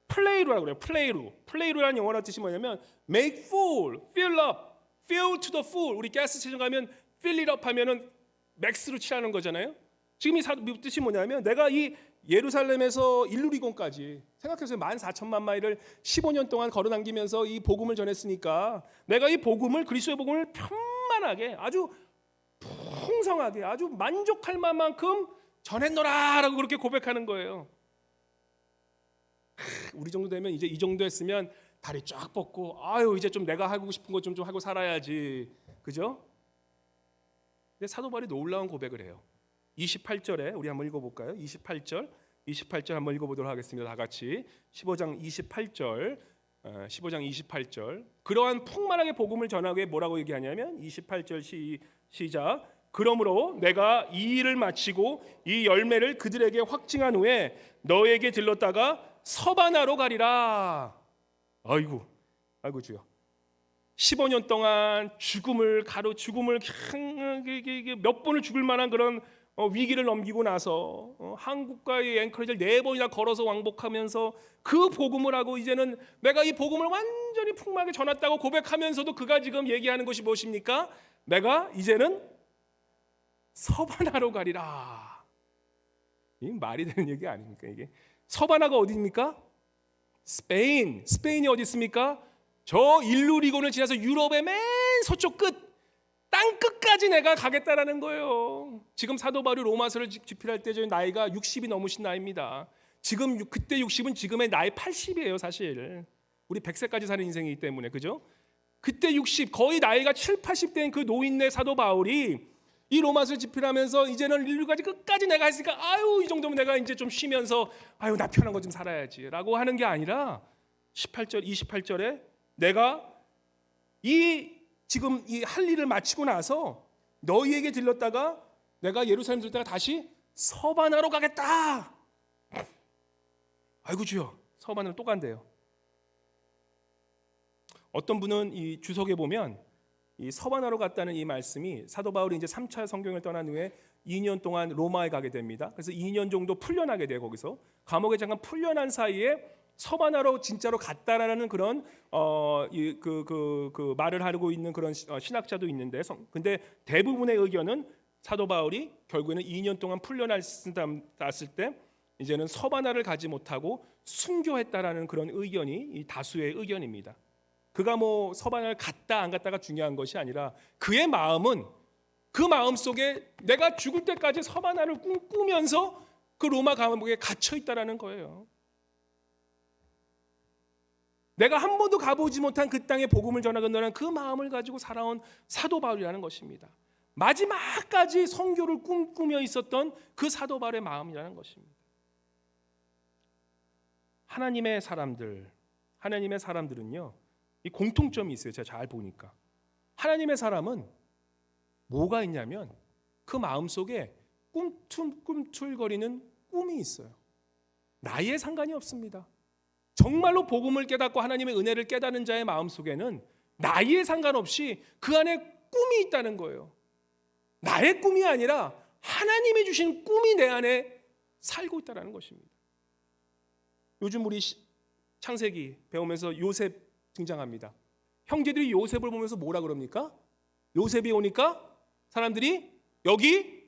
S1: 플레이루라고 그래요. 플레이루라는 영어란 뜻이 뭐냐면 make full, fill up, fill to the full. 우리 가스스테이션 가면 fill it up 하면은 맥스로 취하는 거잖아요. 지금 이 뜻이 뭐냐면 내가 이 예루살렘에서 일루리곤까지 생각해보세요. 14,000만 마일을 15년 동안 걸어당기면서 이 복음을 전했으니까 내가 이 복음을, 그리스도의 복음을 편만하게, 아주 풍성하게, 아주 만족할 만큼 전했노라라고 그렇게 고백하는 거예요. 우리 정도 되면, 이제 이 정도 했으면 다리 쫙 뻗고 아유 이제 좀 내가 하고 싶은 거 좀 하고 살아야지, 그죠? 근데 사도 바울이 놀라운 고백을 해요. 28절에 우리 한번 읽어볼까요? 28절 한번 읽어보도록 하겠습니다. 다 같이 15장 28절 그러한 풍만하게 복음을 전하기 위해 뭐라고 얘기하냐면 28절 시작. 그러므로 내가 이 일을 마치고 이 열매를 그들에게 확증한 후에 너에게 들렀다가 서바나로 가리라. 아이고 주여. 15년 동안 죽음을 몇 번을 죽을 만한 그런 위기를 넘기고 나서 한국과의 앵커리지를 4번이나 걸어서 왕복하면서 그 복음을 하고, 이제는 내가 이 복음을 완전히 풍만하게 전했다고 고백하면서도 그가 지금 얘기하는 것이 무엇입니까? 내가 이제는 서바나로 가리라. 이 말이 되는 얘기 아닙니까? 이게 서바나가 어디입니까? 스페인이 어디 있습니까? 저 일루리곤을 지나서 유럽의 맨 서쪽 끝, 땅 끝까지 내가 가겠다라는 거예요. 지금 사도 바울이 로마서를 집필할 때 저희 나이가 60이 넘으신 나이입니다. 지금 그때 60은 지금의 나이 80이에요, 사실. 우리 100세까지 사는 인생이기 때문에, 그죠? 그때 60, 거의 나이가 7, 80대인 그 노인네 사도 바울이 이 로마서를 집필하면서 이제는 인류까지 끝까지 내가 했으니까 아유 이 정도면 내가 이제 좀 쉬면서 아유 나 편한 거 좀 살아야지라고 하는 게 아니라 28절에 내가 지금 이 할 일을 마치고 나서 너희에게 들렀다가 내가 예루살렘 들렀다가 다시 서바나로 가겠다. 아이고 주여, 서바나로 또 간대요. 어떤 분은 이 주석에 보면 이 서바나로 갔다는 이 말씀이 사도 바울이 이제 3차 성경을 떠난 후에 2년 동안 로마에 가게 됩니다. 그래서 2년 정도 풀려나게 돼요. 거기서 감옥에 잠깐 풀려난 사이에 서바나로 진짜로 갔다라는 그런 그 말을 하고 있는 그런 신학자도 있는데, 근데 대부분의 의견은 사도 바울이 결국에는 2년 동안 풀려났을 때 이제는 서바나를 가지 못하고 순교했다라는 그런 의견이 이 다수의 의견입니다. 그가 뭐 서반을 갔다 안 갔다가 중요한 것이 아니라 그의 마음은 그 마음 속에 내가 죽을 때까지 서바나를 꿈꾸면서 그 로마 감옥에 갇혀 있다라는 거예요. 내가 한 번도 가보지 못한 그 땅에 복음을 전하겠다는 그 마음을 가지고 살아온 사도 바울이라는 것입니다. 마지막까지 선교를 꿈꾸며 있었던 그 사도 바울의 마음이라는 것입니다. 하나님의 사람들은요, 이 공통점이 있어요. 제가 잘 보니까 하나님의 사람은 뭐가 있냐면 그 마음속에 꿈틀거리는 꿈이 있어요. 나이에 상관이 없습니다. 정말로 복음을 깨닫고 하나님의 은혜를 깨닫는 자의 마음속에는 나이에 상관없이 그 안에 꿈이 있다는 거예요. 나의 꿈이 아니라 하나님이 주신 꿈이 내 안에 살고 있다는 것입니다. 요즘 우리 창세기 배우면서 요셉 등장합니다. 형제들이 요셉을 보면서 뭐라 그럽니까? 요셉이 오니까 사람들이 여기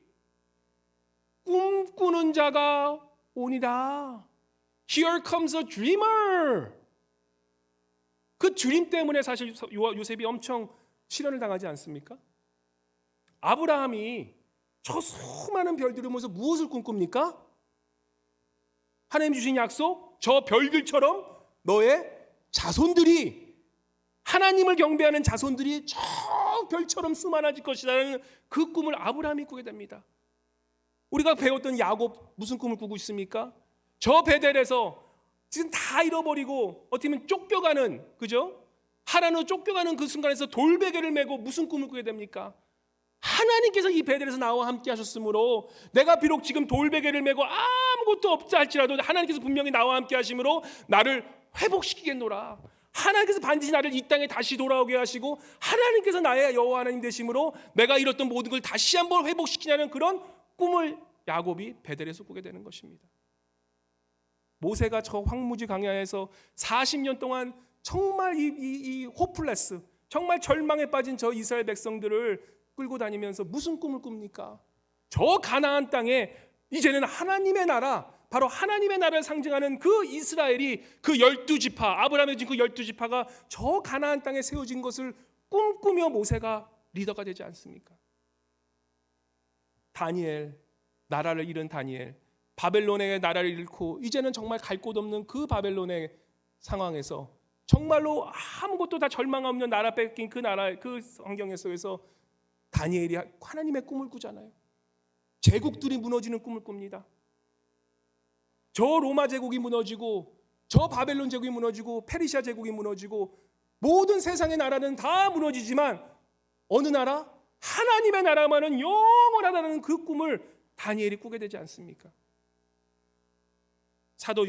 S1: 꿈꾸는 자가 오니라. Here comes a dreamer. 그 드림 때문에 사실 요셉이 엄청 시련을 당하지 않습니까? 아브라함이 저 수많은 별들을 보면서 무엇을 꿈꿉니까? 하나님 주신 약속, 저 별들처럼 너의 자손들이, 하나님을 경배하는 자손들이 저 별처럼 수많아질 것이라는 그 꿈을 아브라함이 꾸게 됩니다. 우리가 배웠던 야곱 무슨 꿈을 꾸고 있습니까? 저 베델에서 지금 다 잃어버리고 어떻게 보면 쫓겨가는, 그죠? 하란으로 쫓겨가는 그 순간에서 돌베개를 메고 무슨 꿈을 꾸게 됩니까? 하나님께서 이 베델에서 나와 함께 하셨으므로 내가 비록 지금 돌베개를 메고 아무것도 없자 할지라도 하나님께서 분명히 나와 함께 하심으로 나를 회복시키겠노라. 하나님께서 반드시 나를 이 땅에 다시 돌아오게 하시고 하나님께서 나의 여호와 하나님 되심으로 내가 잃었던 모든 걸 다시 한번 회복시키냐는 그런 꿈을 야곱이 베델에서 꾸게 되는 것입니다. 모세가 저 황무지 광야에서 40년 동안 정말 이 호플레스, 정말 절망에 빠진 저 이스라엘 백성들을 끌고 다니면서 무슨 꿈을 꿉니까? 저 가나안 땅에 이제는 하나님의 나라, 바로 하나님의 나라를 상징하는 그 이스라엘이, 그 12지파, 아브라함의 그 12지파가 저 가나안 땅에 세워진 것을 꿈꾸며 모세가 리더가 되지 않습니까? 다니엘, 나라를 잃은 다니엘, 바벨론의 나라를 잃고 이제는 정말 갈 곳 없는 그 바벨론의 상황에서 정말로 아무것도 다 절망 없는 나라 뺏긴 그 나라, 그 환경 속에서 다니엘이 하나님의 꿈을 꾸잖아요. 제국들이 무너지는 꿈을 꿉니다. 저 로마 제국이 무너지고 저 바벨론 제국이 무너지고 페르시아 제국이 무너지고 모든 세상의 나라는 다 무너지지만 어느 나라? 하나님의 나라만은 영원하다는 그 꿈을 다니엘이 꾸게 되지 않습니까? 사도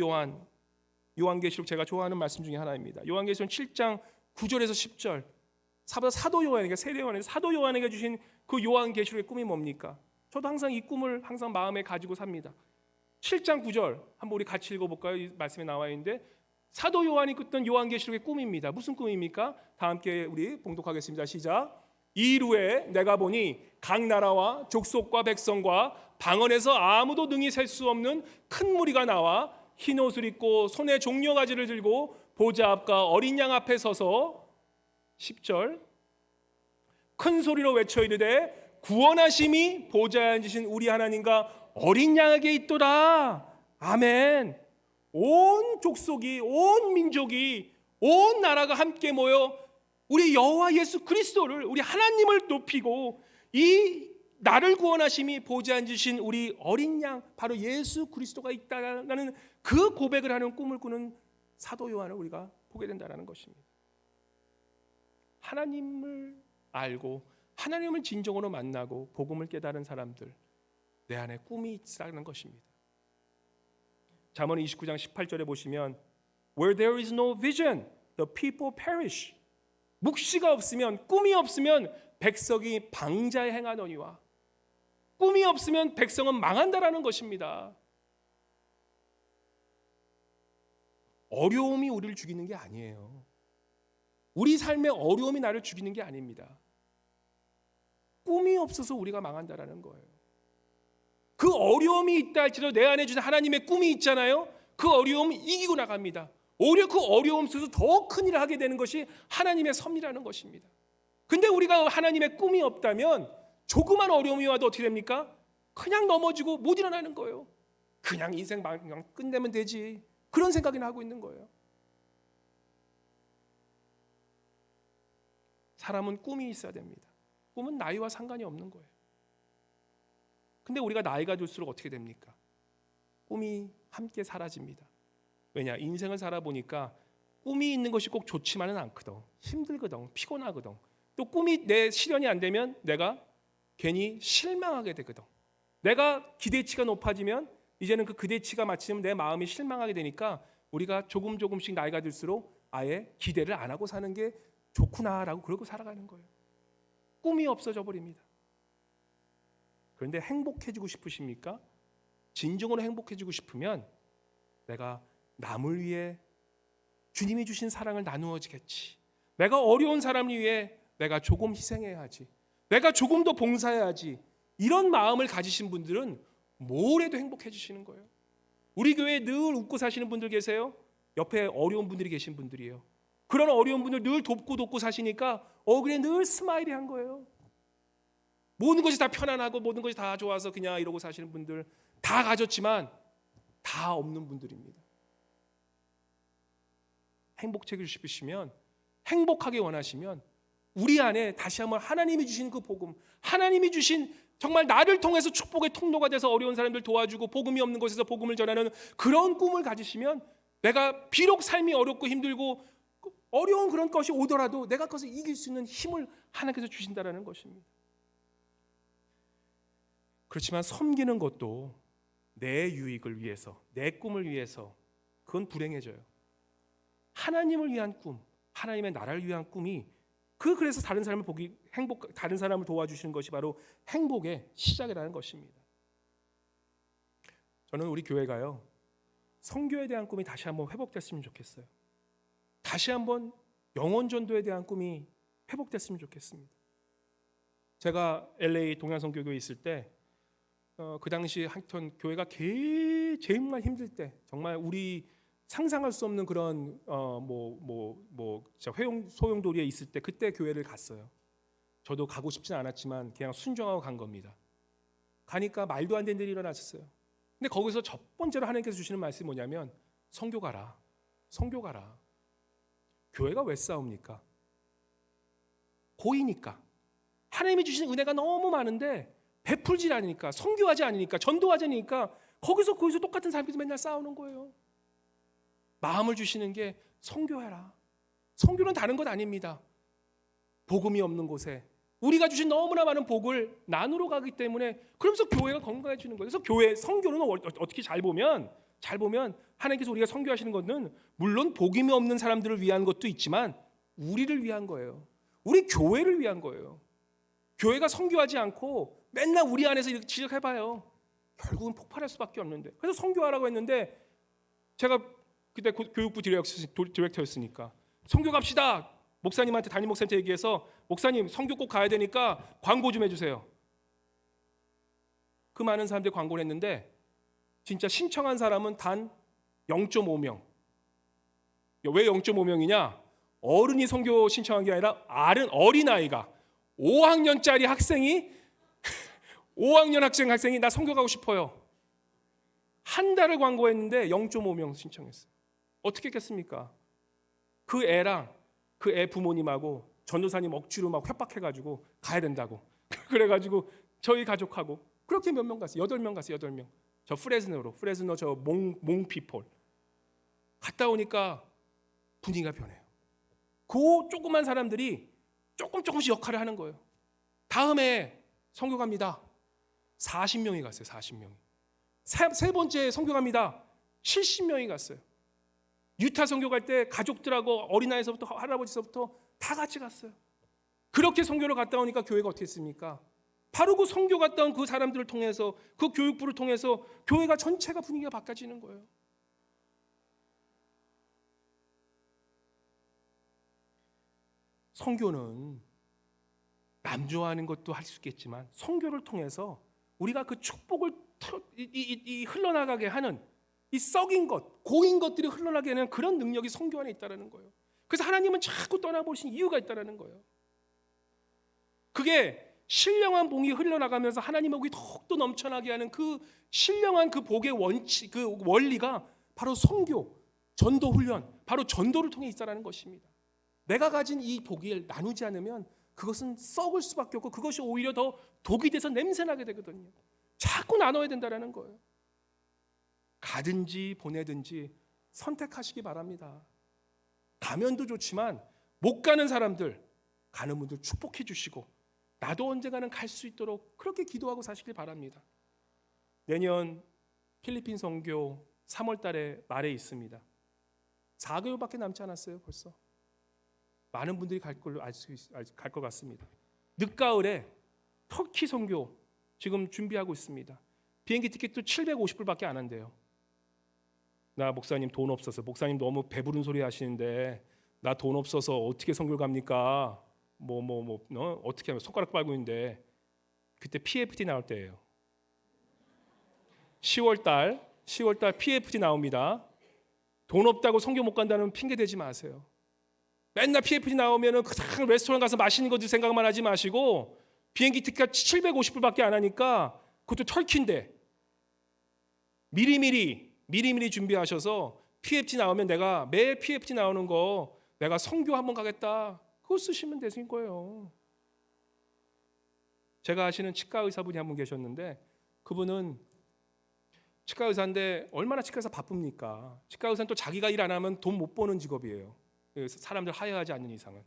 S1: 요한계시록 제가 좋아하는 말씀 중에 하나입니다. 요한계시록 7장 9절에서 10절. 사도 요한에게, 세례 요한에게, 사도 요한에게 주신 그 요한계시록의 꿈이 뭡니까? 저도 항상 이 꿈을 항상 마음에 가지고 삽니다. 7장 9절 한번 우리 같이 읽어볼까요? 이 말씀에 나와 있는데 사도 요한이 꿨던 요한계시록의 꿈입니다. 무슨 꿈입니까? 다 함께 우리 봉독하겠습니다. 시작. 이루에 내가 보니 각 나라와 족속과 백성과 방언에서 아무도 능히 셀 수 없는 큰 무리가 나와 흰 옷을 입고 손에 종려가지를 들고 보좌 앞과 어린 양 앞에 서서 10절 큰 소리로 외쳐 이르되 구원하심이 보좌에 앉으신 우리 하나님과 어린 양에게 있도다. 아멘. 온 족속이, 온 민족이, 온 나라가 함께 모여 우리 여호와 예수 그리스도를, 우리 하나님을 높이고 이 나를 구원하심이 보좌에 앉으신 우리 어린 양, 바로 예수 그리스도가 있다라는 그 고백을 하는 꿈을 꾸는 사도 요한을 우리가 보게 된다는 것입니다. 하나님을 알고 하나님을 진정으로 만나고 복음을 깨달은 사람들, 내 안에 꿈이 있다는 것입니다. 잠언 29장 18절에 보시면 Where there is no vision, the people perish. 묵시가 없으면, 꿈이 없으면 백성이 방자에 행하노니와, 꿈이 없으면 백성은 망한다라는 것입니다. 어려움이 우리를 죽이는 게 아니에요. 우리 삶의 어려움이 나를 죽이는 게 아닙니다. 꿈이 없어서 우리가 망한다라는 거예요. 그 어려움이 있다 할지라도 내 안에 주신 하나님의 꿈이 있잖아요. 그 어려움을 이기고 나갑니다.
S2: 오히려 그 어려움 속에서 더 큰 일을 하게 되는 것이 하나님의 섭리라는 것입니다. 근데 우리가 하나님의 꿈이 없다면 조그만 어려움이 와도 어떻게 됩니까? 그냥 넘어지고 못 일어나는 거예요. 그냥 인생 그냥 끝내면 되지. 그런 생각이나 하고 있는 거예요. 사람은 꿈이 있어야 됩니다. 꿈은 나이와 상관이 없는 거예요. 근데 우리가 나이가 들수록 어떻게 됩니까? 꿈이 함께 사라집니다. 왜냐? 인생을 살아보니까 꿈이 있는 것이 꼭 좋지만은 않거든. 힘들거든. 피곤하거든. 또 꿈이 내 실현이 안 되면 내가 괜히 실망하게 되거든. 내가 기대치가 높아지면 이제는 그 기대치가 마치면 내 마음이 실망하게 되니까 우리가 조금씩 나이가 들수록 아예 기대를 안 하고 사는 게 좋구나라고 그러고 살아가는 거예요. 꿈이 없어져 버립니다. 그런데 행복해지고 싶으십니까? 진정으로 행복해지고 싶으면 내가 남을 위해 주님이 주신 사랑을 나누어지겠지. 내가 어려운 사람을 위해 내가 조금 희생해야지. 내가 조금 더 봉사해야지. 이런 마음을 가지신 분들은 뭘 해도 행복해지시는 거예요. 우리 교회에 늘 웃고 사시는 분들 계세요? 옆에 어려운 분들이 계신 분들이에요. 그런 어려운 분들 늘 돕고 사시니까 얼굴에 늘 스마일이 한 거예요. 모든 것이 다 편안하고 모든 것이 다 좋아서 그냥 이러고 사시는 분들 다 가졌지만 다 없는 분들입니다. 행복해지고 싶으시면, 행복하게 원하시면 우리 안에 다시 한번 하나님이 주신 그 복음, 하나님이 주신 정말 나를 통해서 축복의 통로가 돼서 어려운 사람들 도와주고 복음이 없는 곳에서 복음을 전하는 그런 꿈을 가지시면 내가 비록 삶이 어렵고 힘들고 어려운 그런 것이 오더라도 내가 그것을 이길 수 있는 힘을 하나님께서 주신다는 것입니다. 그렇지만 섬기는 것도 내 유익을 위해서, 내 꿈을 위해서 그건 불행해져요. 하나님을 위한 꿈, 하나님의 나라를 위한 꿈이 그래서 다른 사람을 보기 다른 사람을 도와주시는 것이 바로 행복의 시작이라는 것입니다. 저는 우리 교회가요 선교에 대한 꿈이 다시 한번 회복됐으면 좋겠어요. 다시 한번 영혼 전도에 대한 꿈이 회복됐으면 좋겠습니다. 제가 LA 동양선교교에 있을 때 그 당시 하여튼 교회가 정말 힘들 때 정말 우리 상상할 수 없는 그런 소용돌이에 있을 때 그때 교회를 갔어요. 저도 가고 싶진 않았지만 그냥 순종하고 간 겁니다. 가니까 말도 안 되는 일이 일어났었어요. 근데 거기서 첫 번째로 하나님께서 주시는 말씀이 뭐냐면 선교 가라. 선교 가라. 교회가 왜 싸웁니까? 고이니까. 하나님이 주신 은혜가 너무 많은데 베풀지 않으니까, 선교하지 않으니까, 전도하지 않으니까 거기서 똑같은 사람들이 맨날 싸우는 거예요. 마음을 주시는 게 선교해라. 선교는 다른 것 아닙니다. 복음이 없는 곳에 우리가 주신 너무나 많은 복을 나누러 가기 때문에 그러면서 교회가 건강해지는 거예요. 그래서 교회 선교는 어떻게 잘 보면 하나님께서 우리가 선교하시는 것은 물론 복음이 없는 사람들을 위한 것도 있지만 우리를 위한 거예요. 우리 교회를 위한 거예요. 교회가 선교하지 않고 맨날 우리 안에서 이렇게 지적해봐요. 결국은 폭발할 수밖에 없는데. 그래서 선교하라고 했는데 제가 그때 교육부 디렉터였으니까 선교 갑시다. 목사님한테 담임 목사님한테 얘기해서 목사님 선교 꼭 가야 되니까 광고 좀 해주세요. 그 많은 사람들이 광고를 했는데 진짜 신청한 사람은 단 0.5명. 왜 0.5명이냐? 어른이 선교 신청한 게 아니라 어린아이가 5학년짜리 학생이 5학년 학생이 나 선교 가고 싶어요. 한 달을 광고했는데 0.5명 신청했어요. 어떻게 했겠습니까? 그 애랑 그 애 부모님하고 전도사님 억지로 막 협박해가지고 가야 된다고. 그래가지고 저희 가족하고 그렇게 몇 명 갔어요. 8명 갔어요. 8명. 저 프레즈노 저 몽피폴 갔다 오니까 분위기가 변해요. 그 조그만 사람들이 조금씩 역할을 하는 거예요. 다음에 선교 갑니다. 40명이 갔어요. 40명이. 세 번째 선교 갑니다. 70명이 갔어요. 유타 선교 갈 때 가족들하고 어린아이서부터 할아버지서부터 다 같이 갔어요. 그렇게 선교를 갔다 오니까 교회가 어떻게 했습니까? 바로 그 선교 갔다 온 그 사람들을 통해서 그 교육부를 통해서 교회가 전체가 분위기가 바꿔지는 거예요. 선교는 남 좋아하는 것도 할 수 있겠지만 선교를 통해서 우리가 그 축복을 흘러나가게 하는 이 썩인 것, 고인 것들이 흘러나게 하는 그런 능력이 성교 안에 있다는 거예요. 그래서 하나님은 자꾸 떠나보신 이유가 있다는 거예요. 그게 신령한 복이 흘러나가면서 하나님의 복이 더욱더 넘쳐나게 하는 그 신령한 그 복의 원칙, 그 원리가 바로 성교, 전도 훈련, 바로 전도를 통해 있다는 것입니다. 내가 가진 이 복을 나누지 않으면 그것은 썩을 수밖에 없고 그것이 오히려 더 독이 돼서 냄새나게 되거든요. 자꾸 나눠야 된다는 거예요. 가든지 보내든지 선택하시기 바랍니다. 가면도 좋지만 못 가는 사람들, 가는 분들 축복해 주시고 나도 언젠가는 갈 수 있도록 그렇게 기도하고 사시길 바랍니다. 내년 필리핀 선교 3월 달에 말에 있습니다. 4개월밖에 남지 않았어요. 벌써 많은 분들이 갈 것 같습니다. 늦가을에 터키 선교 지금 준비하고 있습니다. 비행기 티켓도 750불밖에 안 한대요. 나 목사님 돈 없어서, 목사님 너무 배부른 소리 하시는데 나 돈 없어서 어떻게 선교 갑니까? 어떻게 하면 손가락 빨고 있는데 그때 PFT 나올 때예요. 10월 달 PFT 나옵니다. 돈 없다고 선교 못 간다는 핑계 대지 마세요. 맨날 PFT 나오면은 그냥 레스토랑 가서 맛있는 거 드실 생각만 하지 마시고 비행기 티켓 750불밖에 안 하니까 그것도 터키인데 미리미리 준비하셔서 PFT 나오면 내가 매일 PFT 나오는 거 내가 선교 한번 가겠다. 그거 쓰시면 되는 거예요. 제가 아시는 치과 의사분이 한 분 계셨는데 그분은 치과 의사인데 얼마나 치과 의사 바쁩니까? 치과 의사는 또 자기가 일 안 하면 돈 못 버는 직업이에요. 사람들 하야하지 않는 이상은.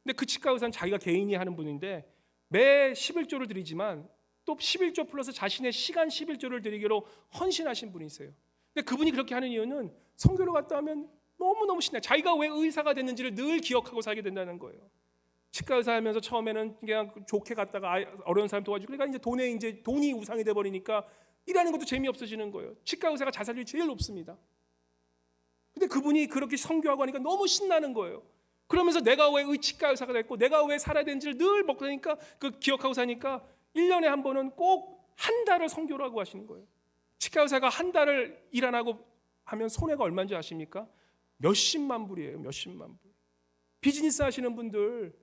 S2: 근데 그 치과 의사는 자기가 개인이 하는 분인데 매 11조를 드리지만 또 11조 플러스 자신의 시간 11조를 드리기로 헌신하신 분이세요. 근데 그분이 그렇게 하는 이유는 선교로 갔다 하면 너무너무 신나요. 자기가 왜 의사가 됐는지를 늘 기억하고 살게 된다는 거예요. 치과 의사 하면서 처음에는 그냥 좋게 갔다가 어려운 사람 도와주고 그러니까 이제 돈이 우상이 돼 버리니까 일하는 것도 재미없어지는 거예요. 치과 의사가 자살률이 제일 높습니다. 근데 그분이 그렇게 선교하고 하니까 너무 신나는 거예요. 그러면서 내가 왜 치과 의사가 됐고 내가 왜 살아야 되는지를 늘 먹으니까 그 기억하고 사니까 1년에 한 번은 꼭 한 달을 선교를 하고 하시는 거예요. 치과 의사가 한 달을 일 안 하고 하면 손해가 얼마인지 아십니까? 몇십만 불이에요. 몇십만 불. 비즈니스 하시는 분들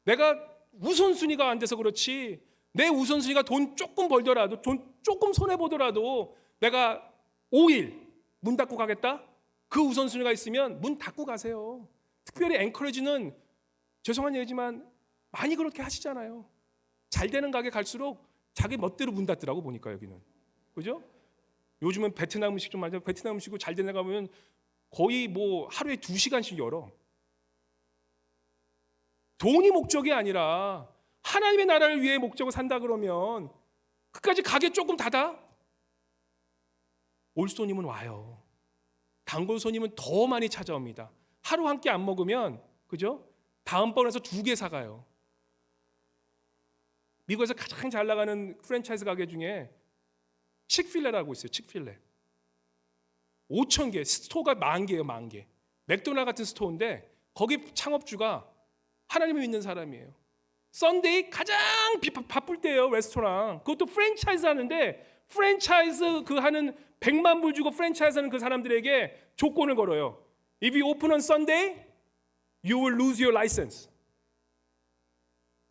S2: 내가 우선순위가 안 돼서 그렇지 내 우선순위가 돈 조금 벌더라도 돈 조금 손해보더라도 내가 5일 문 닫고 가겠다? 그 우선순위가 있으면 문 닫고 가세요. 특별히 앵커리지는 죄송한 얘기지만 많이 그렇게 하시잖아요. 잘 되는 가게 갈수록 자기 멋대로 문 닫더라고 보니까 여기는. 그죠? 요즘은 베트남 음식 좀 많이 베트남 음식으로 잘 되는 데 가면 거의 뭐 하루에 2시간씩 열어. 돈이 목적이 아니라 하나님의 나라를 위해 목적을 산다 그러면 그까지 가게 조금 닫아? 올 손님은 와요. 단골 손님은 더 많이 찾아옵니다. 하루 한 끼 안 먹으면 그죠? 다음번에서 2개 사가요. 미국에서 가장 잘 나가는 프랜차이즈 가게 중에 칙필레라고 있어요. 칙필레. 5,000개, 스토어가 10,000개예요. 10,000개. 맥도날드 같은 스토어인데 거기 창업주가 하나님을 믿는 사람이에요. 썬데이 가장 바쁠 때예요. 레스토랑. 그것도 프랜차이즈 하는데 프랜차이즈 그 하는 100만 불 주고 프랜차이즈 하는 그 사람들에게 조건을 걸어요. If you open on Sunday, you will lose your license.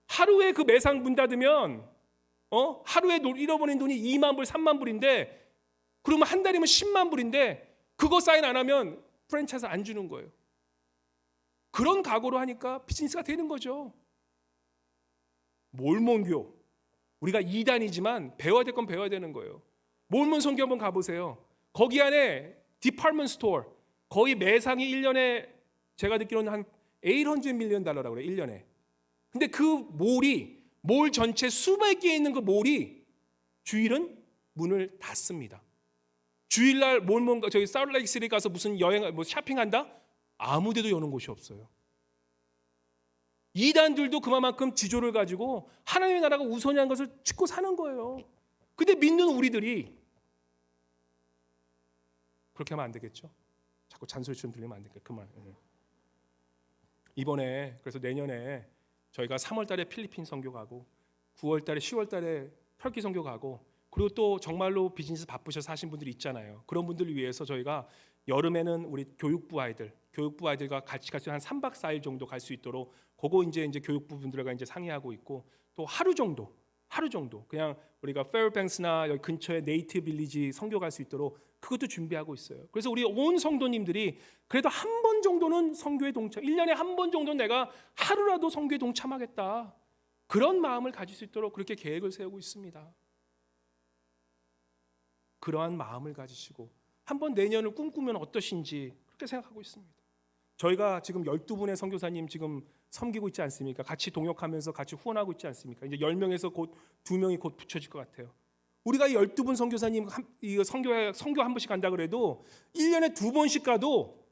S2: 하루에 그 매상 문 닫으면 하루에 잃어버린 돈이 2만 불, 3만 불인데 그러면 한 달이면 10만 불인데 그거 사인 안 하면 프랜차이즈 안 주는 거예요. 그런 각오로 하니까 비즈니스가 되는 거죠. 몰몬교. 우리가 2단이지만 배워야 될 건 배워야 되는 거예요. 몰몬 선교 한번 가보세요. 거기 안에 디파트먼트 스토어 거의 매상이 1년에 제가 듣기로는 한 $800 million 그래요. 1년에. 근데 그 몰 전체 수백 개 있는 그 몰이 주일은 문을 닫습니다. 주일날 저기 사울레이크시티 가서 무슨 여행 쇼핑한다? 아무데도 여는 곳이 없어요. 이단들도 그만큼 지조를 가지고 하나님의 나라가 우선이한 것을 짓고 사는 거예요. 근데 믿는 우리들이 그렇게 하면 안 되겠죠? 자꾸 잔소리처럼 들리면 안 되겠죠? 그만. 이번에 그래서 내년에 저희가 3월 달에 필리핀 선교 가고 9월 달에 10월 달에 터키 선교 가고 그리고 또 정말로 비즈니스 바쁘셔서 하신 분들이 있잖아요. 그런 분들을 위해서 저희가 여름에는 우리 교육부 아이들과 같이 한 3박 4일 정도 갈 수 있도록 그거 이제 교육부 분들과 이제 상의하고 있고, 또 하루 정도 그냥 우리가 페어뱅스나 여기 근처에 네이티브 빌리지 선교 갈 수 있도록 그것도 준비하고 있어요. 그래서 우리 온 성도님들이 그래도 한 번 정도는 선교에 동참, 1년에 한 번 정도는 내가 하루라도 선교에 동참하겠다, 그런 마음을 가질 수 있도록 그렇게 계획을 세우고 있습니다. 그러한 마음을 가지시고 한번 내년을 꿈꾸면 어떠신지 그렇게 생각하고 있습니다. 저희가 지금 12분의 선교사님 지금 섬기고 있지 않습니까? 같이 동역하면서 같이 후원하고 있지 않습니까? 이제 10명에서 곧 2명이 곧 붙여질 것 같아요. 우리가 12분 선교사님 선교 한 번씩 간다 그래도 1년에 2번씩 가도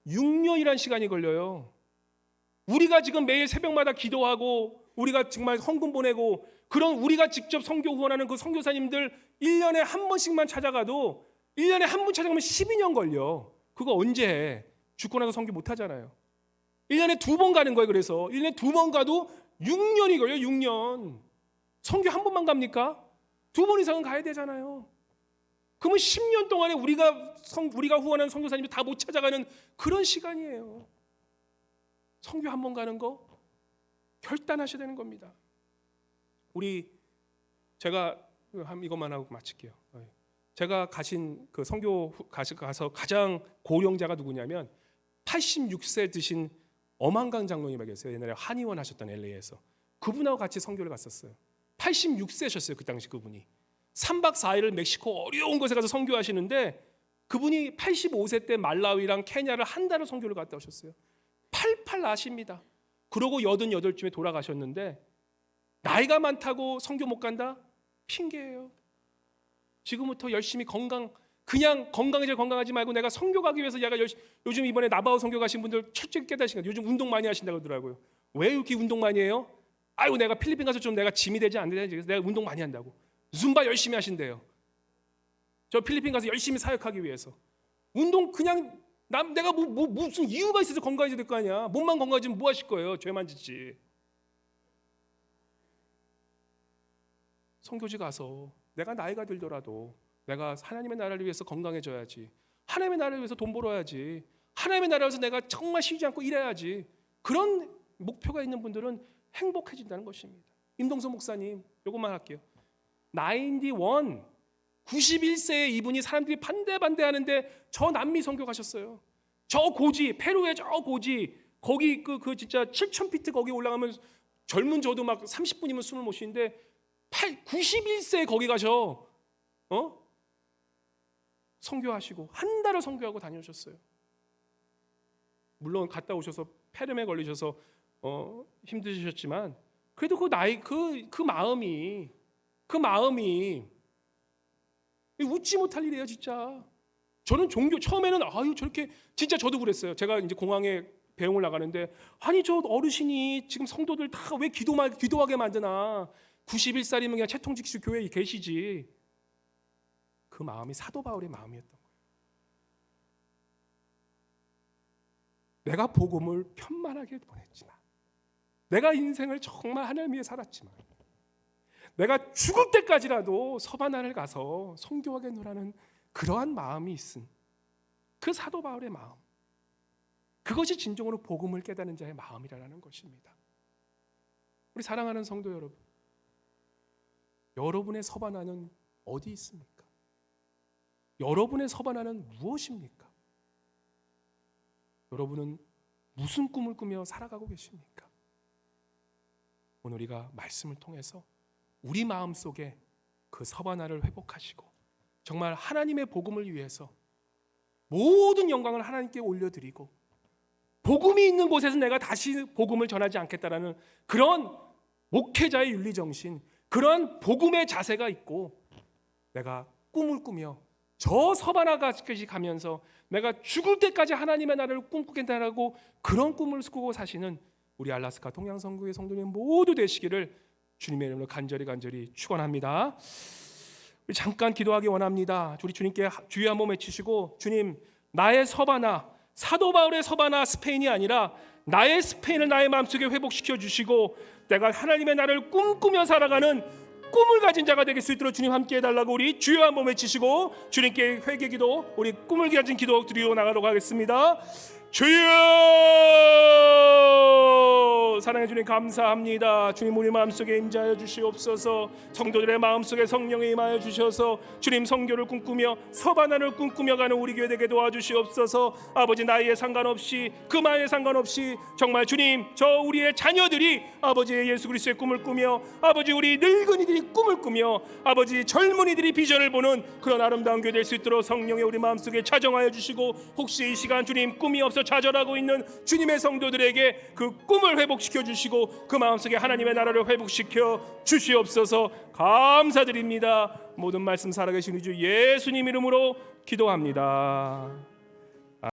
S2: 6년이란 시간이 걸려요. 우리가 지금 매일 새벽마다 기도하고 우리가 정말 헌금 보내고 그런 우리가 직접 선교 후원하는 그 선교사님들 1년에 한 번씩만 찾아가도 1년에 한 번 찾아가면 12년 걸려. 그거 언제 해? 죽고 나서 선교 못 하잖아요. 1년에 2번 가는 거예요. 그래서 1년에 2번 가도 6년이 걸려요. 6년. 선교 한 번만 갑니까? 2번 이상은 가야 되잖아요. 그러면 10년 동안에 우리가 후원하는 선교사님들 다 못 찾아가는 그런 시간이에요. 선교 한 번 가는 거 결단하셔야 되는 겁니다. 제가 이것만 하고 마칠게요. 제가 가신 그 선교 가서 가장 고령자가 누구냐면 86세 드신 엄한강 장로님이 계세요. 옛날에 한의원 하셨던 LA에서. 그분하고 같이 선교를 갔었어요. 86세셨어요. 그 당시 그분이 3박 4일을 멕시코 어려운 곳에 가서 선교하시는데, 그분이 85세 때 말라위랑 케냐를 한 달을 선교를 갔다 오셨어요. 팔팔 나십니다. 그러고 88쯤에 돌아가셨는데, 나이가 많다고 선교 못 간다? 핑계예요. 지금부터 열심히 그냥 건강해질 건강하지 말고 내가 선교 가기 위해서 요즘 이번에 나바오 선교 가신 분들 철저히 깨닫으신 거예요. 요즘 운동 많이 하신다고 그러더라고요. 왜 이렇게 운동 많이 해요? 아이고 내가 필리핀 가서 좀 내가 짐이 되지 안 되지. 그래서 내가 운동 많이 한다고. 줌바 열심히 하신대요. 저 필리핀 가서 열심히 사역하기 위해서. 운동 그냥 내가 무슨 이유가 있어서 건강해져야 될 거 아니야. 몸만 건강해지면 뭐 하실 거예요? 죄만 짓지. 선교지 가서 내가 나이가 들더라도 내가 하나님의 나라를 위해서 건강해져야지. 하나님의 나라를 위해서 돈 벌어야지. 하나님의 나라를 위해서 내가 정말 쉬지 않고 일해야지. 그런 목표가 있는 분들은 행복해진다는 것입니다. 임동서 목사님, 이것만 할게요. 91세에 이분이 사람들이 반대하는데 저 남미 선교 가셨어요. 저 고지, 페루의 저 고지, 거기 그 진짜 7,000피트 거기 올라가면 젊은 저도 막 30분이면 숨을 못 쉬는데 91세에 거기 가셔. 선교하시고 한 달을 선교하고 다녀오셨어요. 물론 갔다 오셔서 폐렴에 걸리셔서 힘드셨지만 그래도 그 마음이 웃지 못할 일이에요, 진짜. 저는 처음에는 저렇게 진짜 저도 그랬어요. 제가 이제 공항에 배웅을 나가는데 아니 저 어르신이 지금 성도들 다 왜 기도하게 만드나? 91살이면 그냥 채통직수 교회에 계시지. 그 마음이 사도 바울의 마음이었던 거예요. 내가 복음을 편만하게 보냈지만, 내가 인생을 정말 하나님 위해 살았지만, 내가 죽을 때까지라도 서바나를 가서 선교하겠노라는 그러한 마음이 있은 그 사도 바울의 마음, 그것이 진정으로 복음을 깨닫는 자의 마음이라는 것입니다. 우리 사랑하는 성도 여러분, 여러분의 서바나는 어디 있습니까? 여러분의 서바나는 무엇입니까? 여러분은 무슨 꿈을 꾸며 살아가고 계십니까? 오늘 우리가 말씀을 통해서 우리 마음속에 그 서바나를 회복하시고 정말 하나님의 복음을 위해서 모든 영광을 하나님께 올려드리고 복음이 있는 곳에서 내가 다시 복음을 전하지 않겠다라는 그런 목회자의 윤리정신, 그런 복음의 자세가 있고 내가 꿈을 꾸며 저 서바나까지 가면서 내가 죽을 때까지 하나님의 나라를 꿈꾸겠다라고 그런 꿈을 꾸고 사시는 우리 알라스카 동양성교회 성도님 모두 되시기를 주님의 이름으로 간절히 축원합니다. 우리 잠깐 기도하기 원합니다. 우리 주님께 주의 한번 외치시고, 주님, 나의 서바나, 사도 바울의 서바나 스페인이 아니라 나의 스페인을 나의 마음속에 회복시켜 주시고 내가 하나님의 나라를 꿈꾸며 살아가는 꿈을 가진 자가 되길 수 있도록 주님 함께 해달라고 우리 주여 한번 외치시고 주님께 회개기도, 우리 꿈을 가진 기도 드리고 나가도록 하겠습니다. 주여, 사랑해 주님 감사합니다. 주님 우리 마음속에 임재하여 주시옵소서. 성도들의 마음속에 성령이 임하여 주셔서 주님 성교를 꿈꾸며 서반환을 꿈꾸며 가는 우리 교회 되게 도와주시옵소서. 아버지 나이에 상관없이 금화에 상관없이 정말 주님 저 우리의 자녀들이 아버지의 예수 그리스도의 꿈을 꾸며 아버지 우리 늙은이들이 꿈을 꾸며 아버지 젊은이들이 비전을 보는 그런 아름다운 교회 될 수 있도록 성령의 우리 마음속에 차정하여 주시고, 혹시 이 시간 주님 꿈이 없어 좌절하고 있는 주님의 성도들에게 그 꿈을 회복시켜 주시고 그 마음속에 하나님의 나라를 회복시켜 주시옵소서. 감사드립니다. 모든 말씀 살아계신 주 예수님 이름으로 기도합니다.